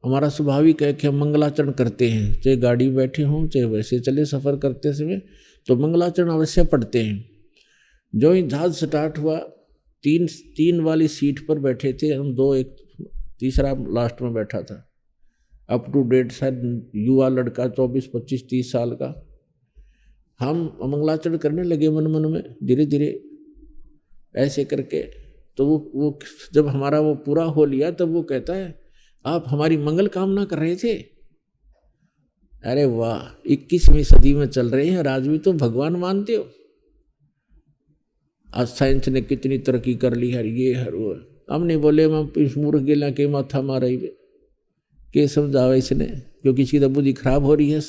हमारा स्वाभाविक है कि हम मंगलाचरण करते हैं, चाहे गाड़ी बैठे हों चाहे वैसे चले सफ़र करते समय, तो मंगलाचरण अवश्य पढ़ते हैं। जो ही जहाज स्टार्ट हुआ, तीन वाली सीट पर बैठे थे हम, 2, एक तीसरा लास्ट में बैठा था, अप टू डेट शायद युवा लड़का 24, 25, 30 साल का। हम मंगलाचरण करने लगे मन मन में, धीरे धीरे ऐसे करके। तो वो जब हमारा वो पूरा हो लिया, तब वो कहता है, आप हमारी मंगल कामना कर रहे थे। अरे वाह, 21वीं सदी में चल रहे हैं और आज भी तो भगवान मानते हो। आज साइंस ने कितनी तरक्की कर ली है, ये है वो। हम नहीं बोले, हम इस मूर्ख गिला के माथा मारा ही के समझावा इसने, क्योंकि इसकी तो बुद्धि खराब हो रही है,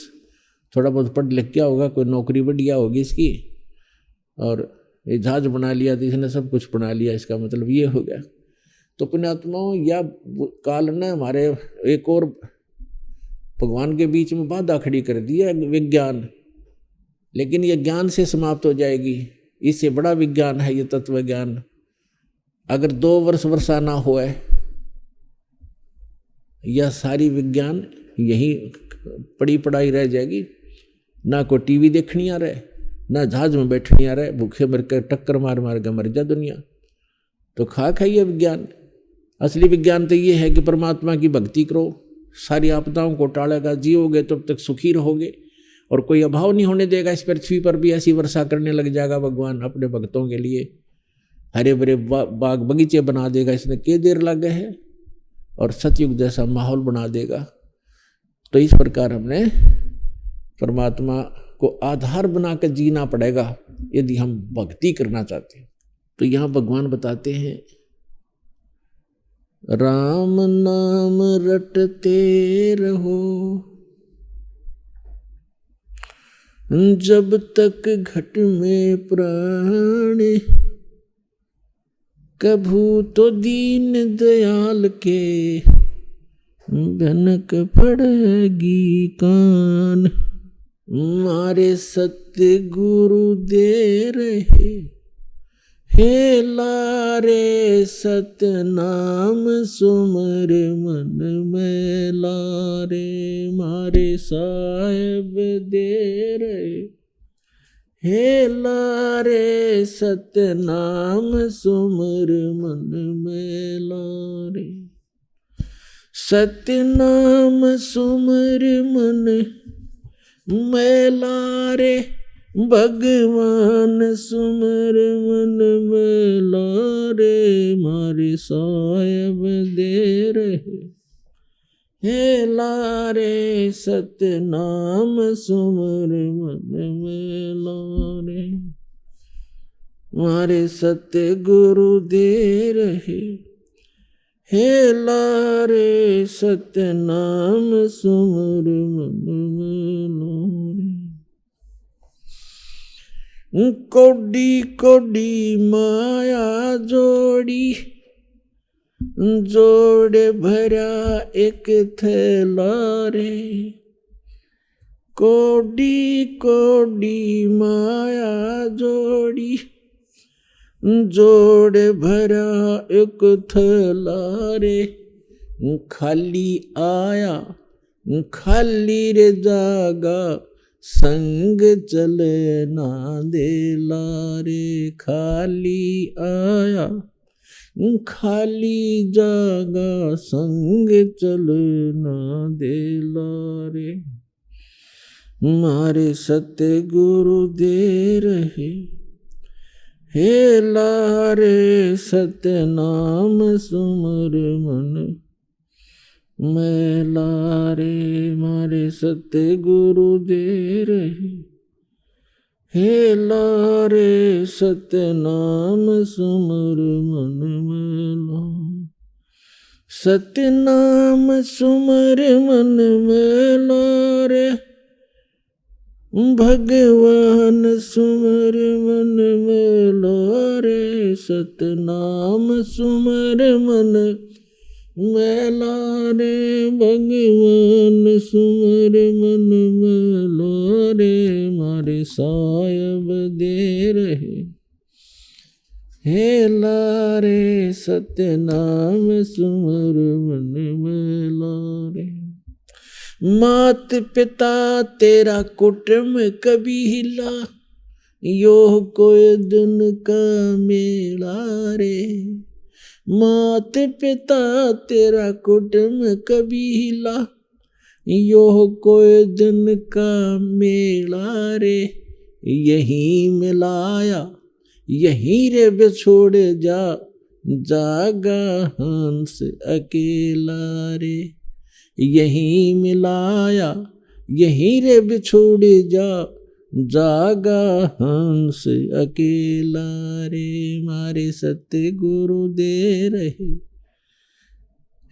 थोड़ा बहुत पढ़ लिख क्या होगा, कोई नौकरी बढ़िया होगी इसकी, और ये जहाज बना लिया तो इसने सब कुछ बना लिया, इसका मतलब ये हो गया। तो पुण्यात्माओं, या काल ने हमारे एक और भगवान के बीच में बाधा खड़ी कर दी है, विज्ञान। लेकिन ये ज्ञान से समाप्त हो जाएगी, इससे बड़ा विज्ञान है ये तत्व ज्ञान, अगर 2 वर्ष वर्षा ना होए या सारी विज्ञान यही पड़ी पढ़ाई रह जाएगी, ना कोई टीवी देखनी आ रहे, ना जहाज में बैठनी आ रहे, भूखे मर कर टक्कर मार मार के मर जा दुनिया। तो खाक है ये विज्ञान। असली विज्ञान तो ये है कि परमात्मा की भक्ति करो, सारी आपदाओं को टालेगा, जियोगे तब तक सुखी रहोगे और कोई अभाव नहीं होने देगा। इस पृथ्वी पर भी ऐसी वर्षा करने लग जाएगा भगवान अपने भक्तों के लिए, हरे भरे बाग बगीचे बना देगा, इसमें क्या देर लगे है, और सतयुग जैसा माहौल बना देगा। तो इस प्रकार हमने परमात्मा को आधार बनाकर जीना पड़ेगा यदि हम भक्ति करना चाहते हैं। तो यहाँ भगवान बताते हैं, राम नाम रटते रहो जब तक घट में प्राण, कभू तो दीन दयाल के भनक पड़ेगी कान। मारे सत्य गुरु दे रहे, हे लारे सतनाम सुमर मन में लारे। मारे साहेब दे रहे, हे लारे सतनाम सुमर मन में लारे। सतनाम सुमर मन में लारे, भगवान सुमर मन में लारे। मारे साहेब दे रहे, हे लारे सतनाम सुमर मन में लारे। मारे सत्य गुरु दे रहे, हे लारे सतनाम सुमर मन में लारे। कोडी कोडी माया जोड़ी, जोड़े भरा एक थैला रे। कोडी कोडी माया जोड़ी, जोड़े भरा एक थैला रे। खाली आया खाली रे जागा, संग चले ना दे लारे। खाली आया खाली जागा, संग चले ना दे लारे। मारे सत्य गुरु दे रहे, हे लारे सतनाम सुमर मन में लारे। मारे सत्य गुरु दे रहे, हे लारे सतनाम सुमर मन में लारे। सतनाम सुमर मन में लारे, भगवान सुमर मन में लारे। सतनाम सुमर मन में लारे, भगवान सुमर मन में लारे। मारे साहेब दे रहे, हे लारे सतनाम सुमर मन में लारे। मात पिता तेरा कुटुंब कभी हिला, यो कोई दिन का मेला रे। मात पिता तेरा कुटुंब कभी हिला, यो कोई दिन का मेला रे। यही मिलाया यही रे बिछोड़ जा, जागा हंस अकेला रे। यही मिलाया यही रे बिछोड़ जा, जागा हंस अकेला रे। मारे सत्य गुरु दे रहे,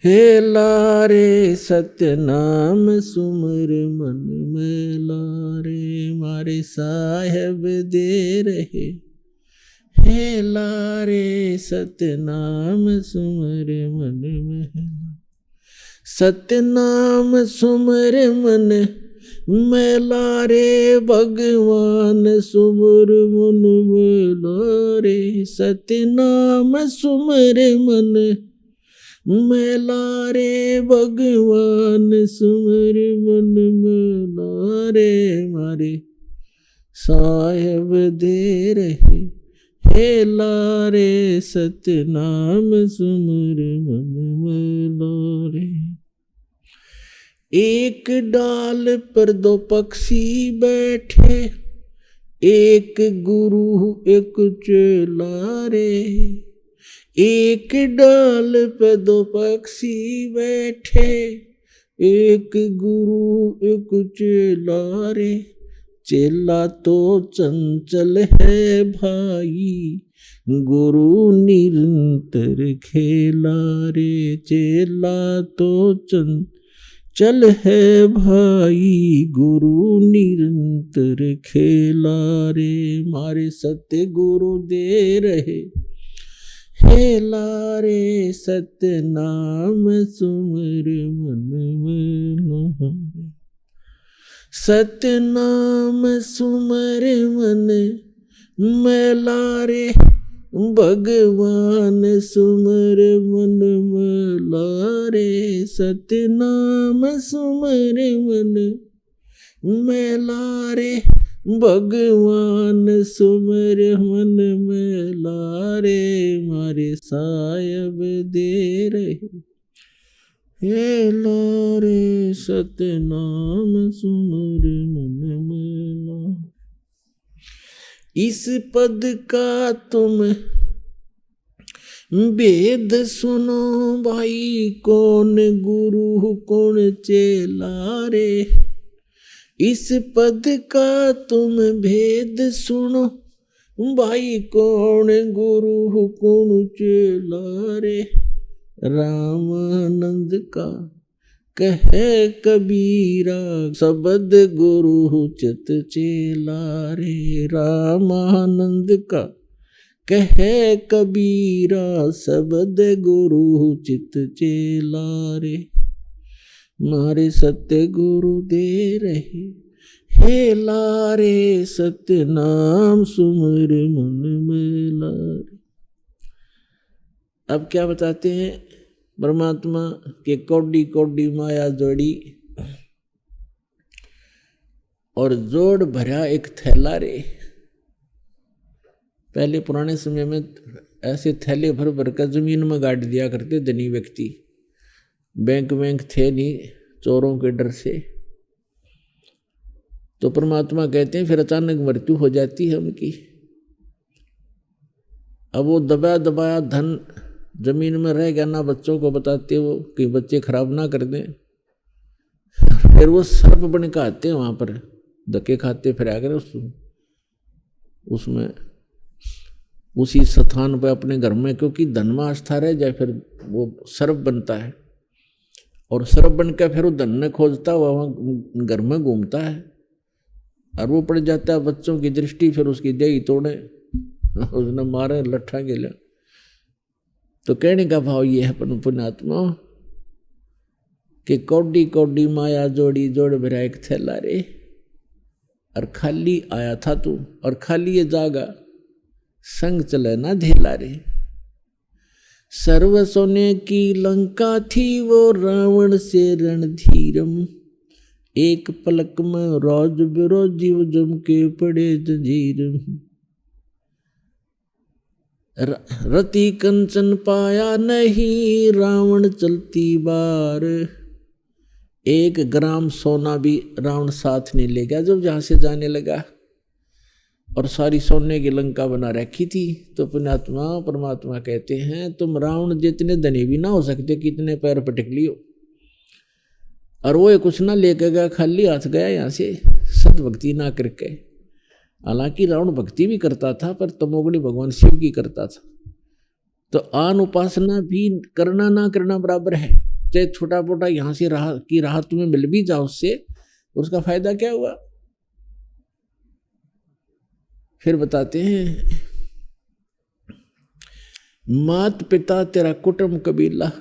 हे लारे सतनाम सुमर मन में लारे। मारे साहेब दे रहे, हे लारे सतनाम सुमर मन में। सतनाम सुमर मन मैला रे भगवान सुमर मन मैला रे, सतनाम सुमर मन मैला रे भगवान सुमर मन मैला रे, मारे साहेब दे रहे हे लारे, सतनाम सुमर मन मैला रे। एक डाल पर दो पक्षी बैठे, एक गुरु एक चेला रे। एक डाल पे दो पक्षी बैठे, एक गुरु एक चेला रे। चेला तो चंचल है भाई, गुरु निरंतर खेला रे। चेला तो चंचल है भाई, गुरु निरंतर खेला रे। मारे सत्य गुरु दे रहे हे लारे, सतनाम सुमर मन मैला रे। सतनाम सुमर मन मैला रे, भगवान सुमर मन मैला रे। सतनाम सुमर मन मैला रे, भगवान सुमर मन मैला रे। मारे साहेब दे रहे हे लारे, सतनाम सुमर मन मैला। इस पद का तुम वेद सुनो भाई, कौन गुरु कौन चेला रे। इस पद का तुम भेद सुनो भाई, कौन गुरु कौन चेला रे। रामानंद का कहे कबीरा, शब्द गुरु चित चेला रे। रामानंद का कहे कबीरा, शब्द गुरु चित चेला रे। मारे सत्य गुरु दे रहे हे लारे, सतनाम सुमर मन मैला रे। अब क्या बताते हैं, परमात्मा के कौड़ी कौड़ी माया जोड़ी, और जोड़ भरा एक थैला रे। पहले पुराने समय में ऐसे थैले भर भर कर जमीन में गाड़ दिया करते धनी व्यक्ति। बैंक थे नहीं चोरों के डर से। तो परमात्मा कहते हैं फिर अचानक मृत्यु हो जाती है उनकी। अब वो दबाया दबाया धन जमीन में रह गया ना, बच्चों को बताते वो कि बच्चे खराब ना कर दें। फिर वो सर्प बन के आते हैं वहाँ पर, धक्के खाते फिर आकर उसमें उसी स्थान पर अपने घर में, क्योंकि धन में आस्था रह जाए फिर वो सर्प बनता है। और सर्प बन के फिर वो धन ने खोजता हुआ वहाँ घर में घूमता है, और वो पड़ जाता है बच्चों की दृष्टि, फिर उसकी देही तोड़े, उसने मारे लट्ठा गिला। तो कहने का भाव ये है पुण्यात्मा कि कौडी कौडी माया जोड़ी, जोड़ भरा एक थैला रे। और खाली आया था तू, और खाली ये जागा, संग चले ना धेला रे। सर्व सोने की लंका थी वो रावण से रणधीरम, एक पलक में रोज बिरोज जीव जम के पड़े जंजीरम। रति कंचन पाया नहीं रावण चलती बार, एक ग्राम सोना भी रावण साथ नहीं ले गया जब जहां से जाने लगा। और सारी सोने की लंका बना रखी थी। तो पुण्यात्मा परमात्मा कहते हैं तुम रावण जितने धनी भी ना हो सकते, कितने पैर पटक लियो। और वो कुछ ना लेके गया, खाली हाथ गया यहाँ से, सतभक्ति ना करके। हालांकि रावण भक्ति भी करता था, पर तमोगुणी भगवान शिव की करता था। तो आन उपासना भी करना ना करना बराबर है। चाहे छोटा मोटा यहाँ से राहत तुम्हें मिल भी जाओ, उससे उसका फायदा क्या हुआ। फिर बताते हैं, मात पिता तेरा कुटुंब कबीला,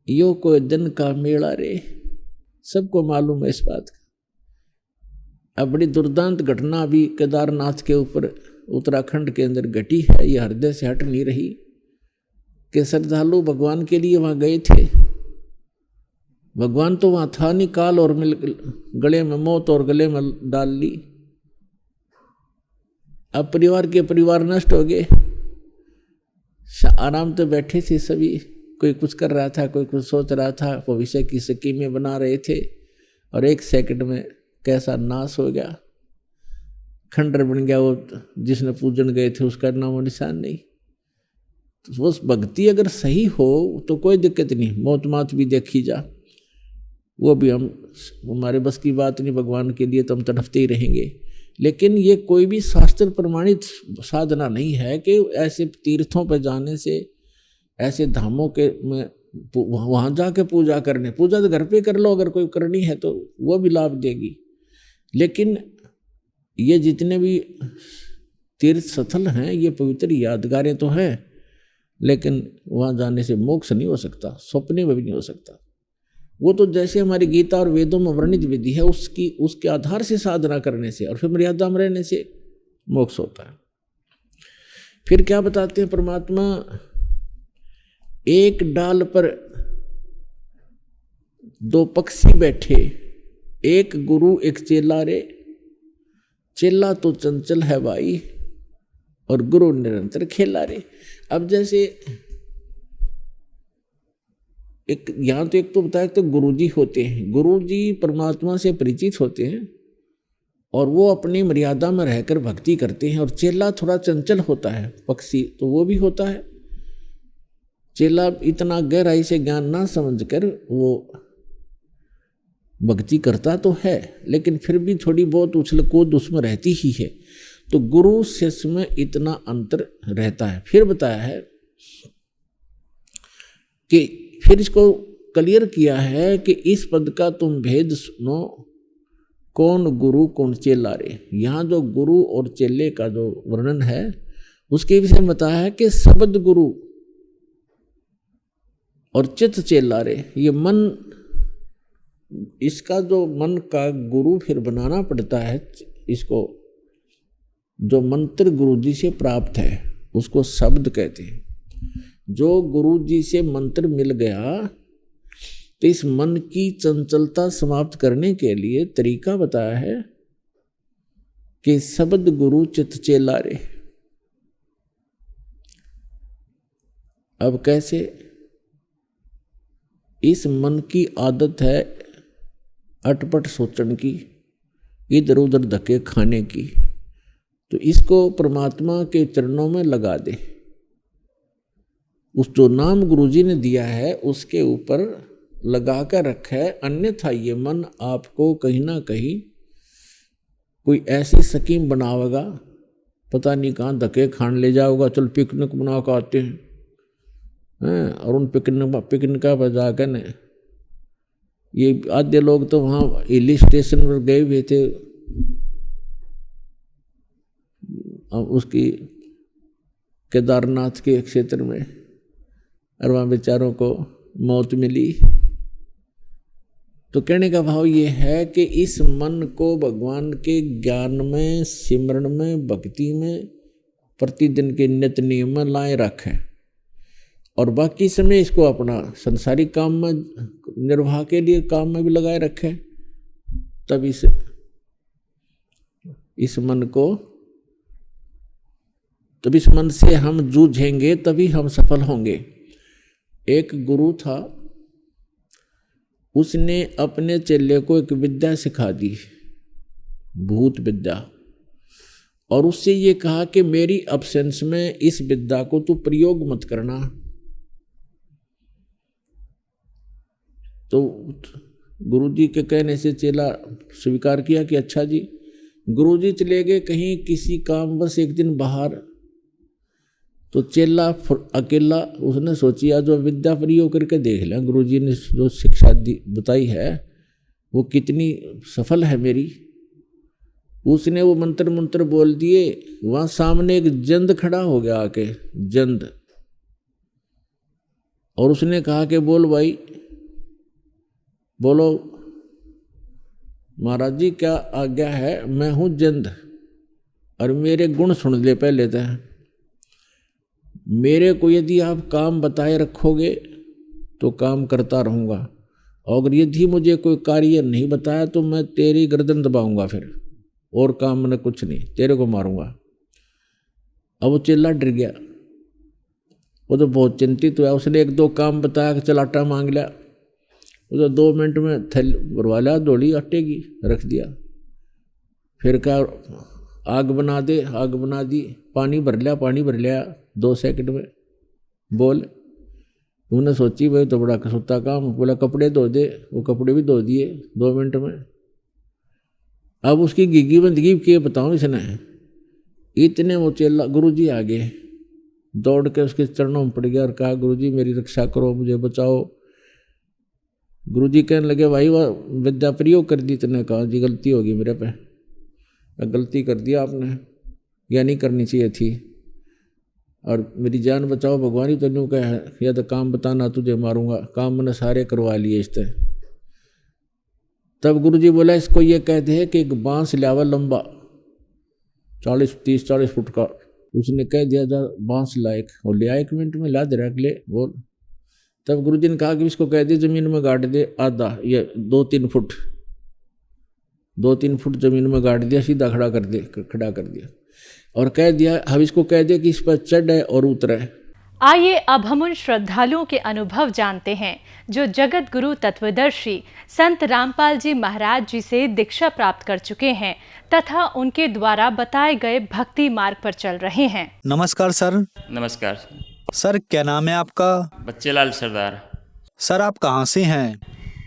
यो कोई दिन का मेला रे। सबको मालूम है इस बात का। अब बड़ी दुर्दांत घटना अभी केदारनाथ के ऊपर उत्तराखंड के अंदर घटी है, ये हृदय से हट नहीं रही कि श्रद्धालु भगवान के लिए वहां गए थे, भगवान तो वहां था नहीं, काल और मिल गले में मौत और गले में डाल ली। अब परिवार के परिवार नष्ट हो गए, आराम तो बैठे थे सभी, कोई कुछ कर रहा था, कोई कुछ सोच रहा था, भविष्य की स्कीमें बना रहे थे, और एक सेकंड में कैसा नाश हो गया, खंडर बन गया। वो जिसने पूजन गए थे उसका नामो निशान नहीं। तो उस भक्ति अगर सही हो तो कोई दिक्कत नहीं, मौत मात भी देखी जा, वो भी हमारे बस की बात नहीं, भगवान के लिए तो हम तड़पते ही रहेंगे। लेकिन ये कोई भी शास्त्र प्रमाणित साधना नहीं है कि ऐसे तीर्थों पर जाने से, ऐसे धामों के में वहाँ जाके पूजा करने, पूजा तो घर पे कर लो, अगर कोई करनी है तो वो भी लाभ देगी। लेकिन ये जितने भी तीर्थ स्थल हैं ये पवित्र यादगारें तो हैं, लेकिन वहाँ जाने से मोक्ष नहीं हो सकता, सपने में भी नहीं हो सकता। वो तो जैसे हमारी गीता और वेदों में वर्णित विधि है उसके आधार से साधना करने से और फिर मर्यादा में रहने से मोक्ष होता है। फिर क्या बताते हैं परमात्मा, एक डाल पर दो पक्षी बैठे, एक गुरु एक चेला रे, चेला तो चंचल है भाई और गुरु निरंतर खेला रे। अब जैसे एक यहाँ तो एक तो बताया तो गुरुजी होते हैं, गुरुजी परमात्मा से परिचित होते हैं और वो अपनी मर्यादा में रहकर भक्ति करते हैं, और चेला थोड़ा चंचल होता है, पक्षी तो वो भी होता है। चेला इतना गहराई से ज्ञान ना समझकर वो भक्ति करता तो है, लेकिन फिर भी थोड़ी बहुत उछल कूद उसमें रहती ही है। तो गुरु शिष्य में इतना अंतर रहता है। फिर बताया है कि फिर इसको क्लियर किया है कि इस पद का तुम भेद सुनो, कौन गुरु कौन चेला रे। यहाँ जो गुरु और चेले का जो वर्णन है उसके विषय में बताया है कि शब्द गुरु और चित्त चेला रे। ये मन, इसका जो मन का गुरु फिर बनाना पड़ता है, इसको जो मंत्र गुरु जी से प्राप्त है उसको शब्द कहते हैं। जो गुरु जी से मंत्र मिल गया तो इस मन की चंचलता समाप्त करने के लिए तरीका बताया है कि शब्द गुरु चित्त चेला रे। अब कैसे, इस मन की आदत है अटपट सोचने की, इधर उधर धक्के खाने की, तो इसको परमात्मा के चरणों में लगा दे। उस जो नाम गुरुजी ने दिया है उसके ऊपर लगा कर रखा है, अन्यथा ये मन आपको कहीं ना कहीं कोई ऐसी स्कीम बनावेगा, पता नहीं कहाँ धक्के खान ले जाओगा। चल पिकनिक बना कर आते हैं, और उन पिकनिक पर जाकर न ये आधे लोग तो वहाँ हिल स्टेशन पर गए हुए थे, उसकी केदारनाथ के क्षेत्र में, और वहाँ बेचारों को मौत मिली। तो कहने का भाव ये है कि इस मन को भगवान के ज्ञान में, सिमरण में, भक्ति में, प्रतिदिन के नित्य नियम में लाए रखें, और बाकी समय इसको अपना संसारिक काम में, निर्वाह के लिए काम में भी लगाए रखें। तब इस मन से हम जूझेंगे, तभी हम सफल होंगे। एक गुरु था, उसने अपने चेले को एक विद्या सिखा दी, भूत विद्या, और उससे ये कहा कि मेरी अब्सेंस में इस विद्या को तू प्रयोग मत करना। तो गुरुजी के कहने से चेला स्वीकार किया कि अच्छा जी। गुरुजी चले गए कहीं किसी काम बस एक दिन बाहर, तो चेला अकेला उसने सोची आज जो विद्या प्रयोग करके देख लें, गुरुजी ने जो शिक्षा बताई है वो कितनी सफल है मेरी। उसने वो मंत्र बोल दिए, वहाँ सामने एक जंद खड़ा हो गया आके, जंद, और उसने कहा कि बोल भाई, बोलो महाराज जी क्या आज्ञा है, मैं हूँ जिंद और मेरे गुण सुन ले पहले तो। मेरे को यदि आप काम बताए रखोगे तो काम करता रहूँगा, अगर यदि मुझे कोई कार्य नहीं बताया तो मैं तेरी गर्दन दबाऊंगा फिर, और काम मैंने कुछ नहीं, तेरे को मारूंगा। अब वो चेला डर गया, वो तो बहुत चिंतित हुआ। उसने एक दो काम बताया कि चल आटा मांग लिया, वो तो 2 मिनट में थैली भरवा लिया, दौड़ी आटे की रख दिया। फिर क्या, आग बना दे, आग बना दी, पानी भर लिया 2 सेकंड में। बोल, उन्होंने सोची भाई तो बड़ा कसुत्ता काम। बोला कपड़े धो दे, वो कपड़े भी धो दिए 2 मिनट में। अब उसकी गिगी बंदगी के बताऊं इसने, इतने वो चेला गुरुजी आ गए, दौड़ के उसके चरणों में पड़ गया और कहा गुरुजी मेरी रक्षा करो, मुझे बचाओ। गुरुजी कहने लगे भाई वह विद्या प्रयोग कर दी तूने। कहा जी गलती होगी मेरे पे, गलती कर दिया आपने, या नहीं करनी चाहिए थी, और मेरी जान बचाओ भगवान ही तेनू कह, या तो काम बताना तुझे मारूंगा। काम मैंने सारे करवा लिए इससे। तब गुरुजी बोला इसको ये कहते हैं कि एक बांस लावा लंबा 30-40 फुट का। उसने कह दिया जा बांस लायक, और लिया 1 मिनट में ला दे रहा ले बोल। तब गुरुजी ने कहा कि इसको कह दे जमीन में गाड़ दे आधा, ये 2-3 फुट 2-3 फुट जमीन में गाड़ दिया, सीधा खड़ा कर दिया और कह दिया अब इसको कह दिया कि इस पर चढ़े और उतरे। आइए अब हम उन श्रद्धालुओं के अनुभव जानते हैं जो जगत गुरु तत्वदर्शी संत रामपाल जी महाराज जी से दीक्षा प्राप्त कर चुके हैं तथा उनके द्वारा बताए गए भक्ति मार्ग पर चल रहे हैं। नमस्कार सर। नमस्कार सर क्या नाम है आपका? बच्चेलाल सरदार। सर आप कहाँ से हैं?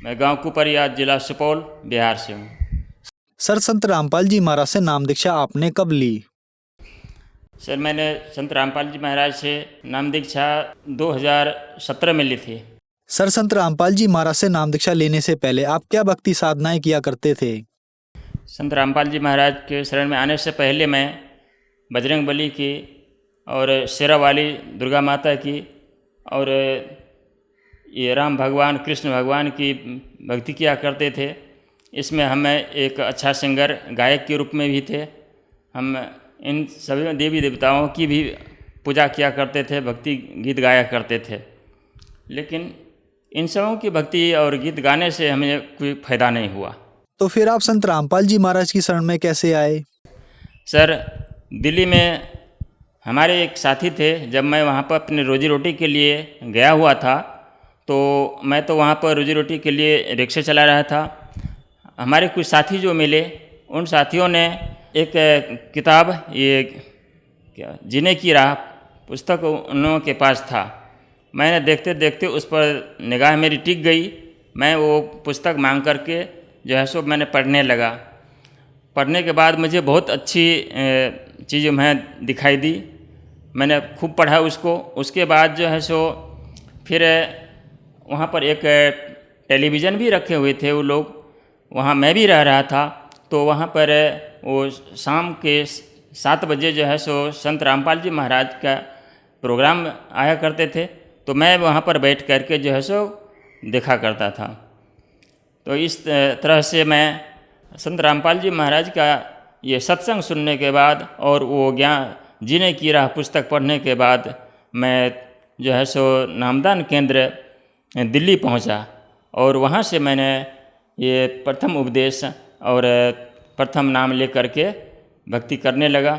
मैं गांव कुपरिया, जिला सुपौल, बिहार से हूँ। सर संत रामपाल जी महाराज से नाम दीक्षा आपने कब ली? सर मैंने संत रामपाल जी महाराज से नाम दीक्षा 2017 में ली थी। सर संत रामपाल जी महाराज से नाम दीक्षा लेने से पहले आप क्या भक्ति साधनाएं किया करते थे? संत रामपाल जी महाराज के शरण में आने से पहले मैं बजरंग बली की और शेरा वाली दुर्गा माता की और ये राम भगवान कृष्ण भगवान की भक्ति किया करते थे। इसमें हमें एक अच्छा सिंगर गायक के रूप में भी थे। हम इन सभी देवी देवताओं की भी पूजा किया करते थे, भक्ति गीत गाया करते थे। लेकिन इन सबों की भक्ति और गीत गाने से हमें कोई फायदा नहीं हुआ। तो फिर आप संत रामपाल जी महाराज की शरण में कैसे आए? सर दिल्ली में हमारे एक साथी थे, जब मैं वहाँ पर अपनी रोजी रोटी के लिए गया हुआ था तो मैं तो वहाँ पर रोजी रोटी के लिए रिक्शा चला रहा था। हमारे कुछ साथी जो मिले, उन साथियों ने एक किताब, ये क्या जीने की राह पुस्तक उन लोगों के पास था। मैंने देखते देखते उस पर निगाह मेरी टिक गई। मैं वो पुस्तक मांग करके जो है सो मैंने पढ़ने लगा। पढ़ने के बाद मुझे बहुत अच्छी चीज़ में दिखाई दी। मैंने खूब पढ़ा उसको। उसके बाद जो है सो फिर वहाँ पर एक टेलीविज़न भी रखे हुए थे वो लोग, वहाँ मैं भी रह रहा था। तो वहाँ पर वो शाम के 7 बजे जो है सो संत रामपाल जी महाराज का प्रोग्राम आया करते थे, तो मैं वहाँ पर बैठ करके जो है सो देखा करता था। तो इस तरह से मैं संत रामपाल जी महाराज का ये सत्संग सुनने के बाद और वो ज्ञान जीने की राह पुस्तक पढ़ने के बाद मैं जो है सो नामदान केंद्र दिल्ली पहुँचा और वहाँ से मैंने ये प्रथम उपदेश और प्रथम नाम लेकर के भक्ति करने लगा।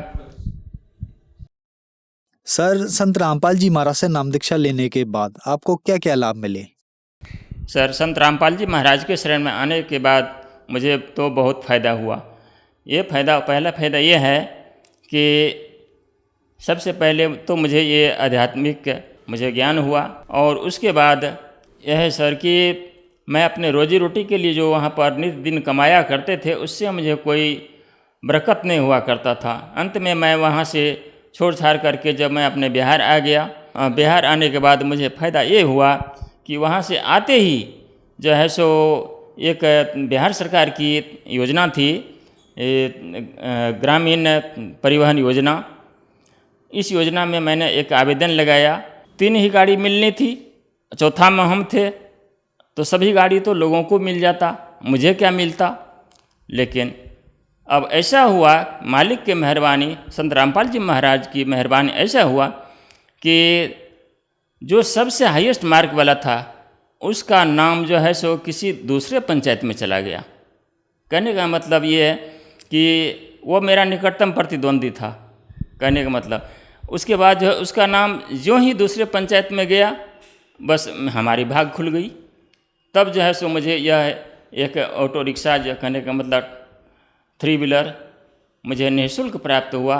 सर संत रामपाल जी महाराज से नाम दीक्षा लेने के बाद आपको क्या क्या लाभ मिले? सर संत रामपाल जी महाराज के शरण में आने के बाद मुझे तो बहुत फ़ायदा हुआ। पहला फ़ायदा ये है कि सबसे पहले तो मुझे ये आध्यात्मिक मुझे ज्ञान हुआ, और उसके बाद यह है सर कि मैं अपने रोजी रोटी के लिए जो वहाँ पर नित दिन कमाया करते थे उससे मुझे कोई बरकत नहीं हुआ करता था। अंत में मैं वहाँ से छोड़ छाड़ करके जब मैं अपने बिहार आ गया, बिहार आने के बाद मुझे फ़ायदा ये हुआ कि वहाँ से आते ही जो है सो एक बिहार सरकार की योजना थी, ग्रामीण परिवहन योजना। इस योजना में मैंने एक आवेदन लगाया। 3 ही गाड़ी मिलनी थी, चौथा में हम थे, तो सभी गाड़ी तो लोगों को मिल जाता, मुझे क्या मिलता। लेकिन अब ऐसा हुआ, मालिक की मेहरबानी, संत रामपाल जी महाराज की मेहरबानी, ऐसा हुआ कि जो सबसे हाईएस्ट मार्क वाला था उसका नाम जो है सो किसी दूसरे पंचायत में चला गया। कहने का मतलब ये है कि वो मेरा निकटतम प्रतिद्वंदी था, कहने का मतलब। उसके बाद जो है उसका नाम जो ही दूसरे पंचायत में गया, बस हमारी भाग खुल गई। तब जो है सो मुझे यह एक ऑटो रिक्शा, जो कहने का मतलब 3 व्हीलर, मुझे निःशुल्क प्राप्त हुआ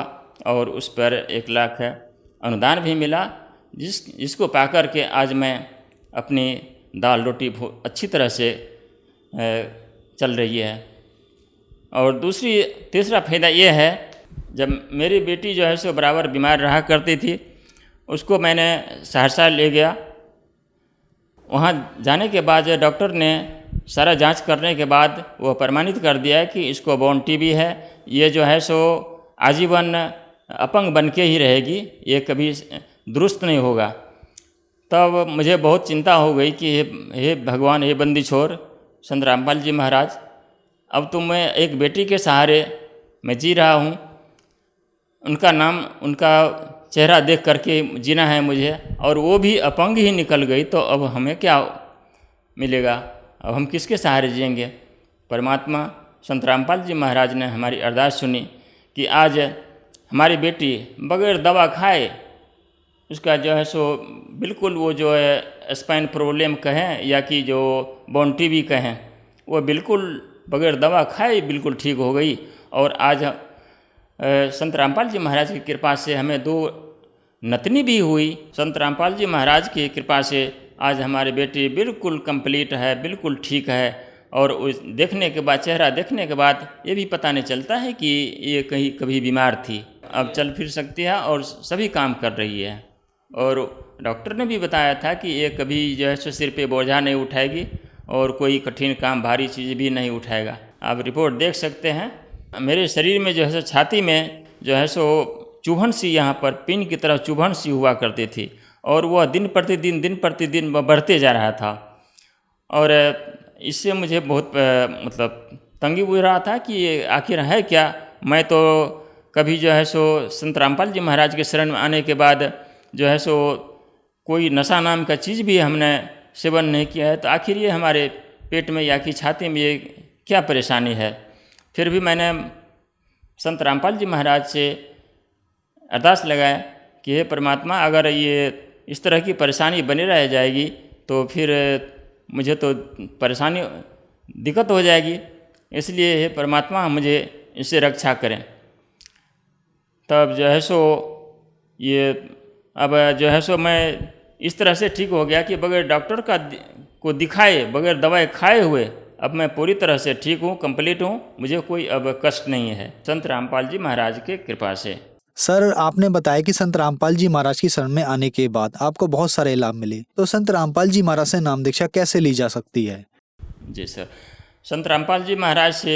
और उस पर 1 लाख अनुदान भी मिला, जिसको पाकर के आज मैं अपनी दाल रोटी अच्छी तरह से चल रही है। और तीसरा फायदा ये है, जब मेरी बेटी जो है सो बराबर बीमार रहा करती थी, उसको मैंने सहरसा ले गया। वहाँ जाने के बाद डॉक्टर ने सारा जांच करने के बाद वो प्रमाणित कर दिया है कि इसको बोन टीबी है, ये जो है सो आजीवन अपंग बन के ही रहेगी, ये कभी दुरुस्त नहीं होगा। तब मुझे बहुत चिंता हो गई कि हे भगवान, हे बंदी छोर संत रामपाल जी महाराज, अब तो मैं एक बेटी के सहारे मैं जी रहा हूँ, उनका नाम, उनका चेहरा देख करके जीना है मुझे, और वो भी अपंग ही निकल गई तो अब हमें क्या मिलेगा, अब हम किसके सहारे जिएंगे। परमात्मा संत रामपाल जी महाराज ने हमारी अरदास सुनी कि आज हमारी बेटी बगैर दवा खाए, उसका जो है सो बिल्कुल वो जो है स्पाइन प्रॉब्लम कहें या कि जो बोन टीबी कहें, वो बिल्कुल बगैर दवा खाए बिल्कुल ठीक हो गई। और आज संत रामपाल जी महाराज की कृपा से हमें 2 नतनी भी हुई। संत रामपाल जी महाराज की कृपा से आज हमारी बेटी बिल्कुल कंप्लीट है, बिल्कुल ठीक है। और उस देखने के बाद, चेहरा देखने के बाद ये भी पता नहीं चलता है कि ये कहीं कभी बीमार थी, अब चल फिर सकती है और सभी काम कर रही है। और डॉक्टर ने भी बताया था कि ये कभी जो है सो सिर पे बोझा नहीं उठाएगी और कोई कठिन काम, भारी चीज़ भी नहीं उठाएगा। आप रिपोर्ट देख सकते हैं। मेरे शरीर में जो है सो छाती में जो है सो चुभन सी, यहाँ पर पिन की तरह चुभन सी हुआ करती थी, और वह दिन प्रतिदिन बढ़ते जा रहा था। और इससे मुझे बहुत मतलब तंगी बुझ रहा था कि ये आखिर है क्या। मैं तो कभी जो है सो संत रामपाल जी महाराज के शरण में आने के बाद जो है सो कोई नशा नाम का चीज़ भी हमने सेवन नहीं किया है, तो आखिर ये हमारे पेट में या कि छाती में ये क्या परेशानी है। फिर भी मैंने संत रामपाल जी महाराज से अरदास लगाया कि हे परमात्मा, अगर ये इस तरह की परेशानी बनी रह जाएगी तो फिर मुझे तो परेशानी, दिक्कत हो जाएगी, इसलिए हे परमात्मा मुझे इससे रक्षा करें। तब जो है सो ये अब जो है सो मैं इस तरह से ठीक हो गया कि बगैर डॉक्टर को दिखाए, बगैर दवाई खाए हुए अब मैं पूरी तरह से ठीक हूँ, कंप्लीट हूँ, मुझे कोई अब कष्ट नहीं है संत रामपाल जी महाराज के कृपा से। सर, आपने बताया कि संत रामपाल जी महाराज की शरण में आने के बाद आपको बहुत सारे लाभ मिले, तो संत रामपाल जी महाराज से नाम दीक्षा कैसे ली जा सकती है? जी सर, संत रामपाल जी महाराज से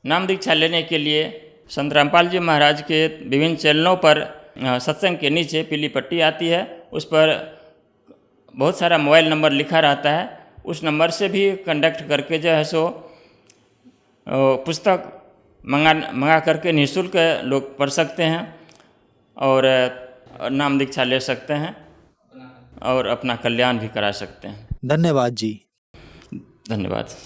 नाम दीक्षा लेने के लिए संत रामपाल जी महाराज के विभिन्न चैनलों पर सत्संग के नीचे पीली पट्टी आती है, उस पर बहुत सारा मोबाइल नंबर लिखा रहता है। उस नंबर से भी कांटेक्ट करके जो है सो पुस्तक मंगा करके निःशुल्क लोग पढ़ सकते हैं और नाम दीक्षा ले सकते हैं और अपना कल्याण भी करा सकते हैं। धन्यवाद जी। धन्यवाद।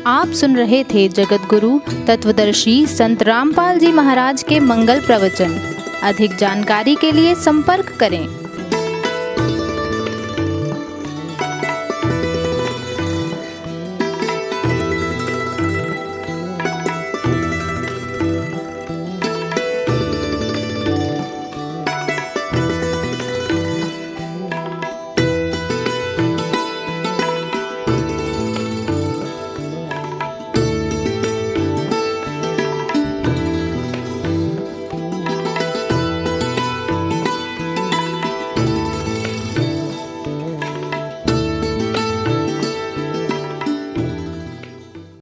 आप सुन रहे थे जगत गुरु तत्वदर्शी संत रामपाल जी महाराज के मंगल प्रवचन। अधिक जानकारी के लिए संपर्क करें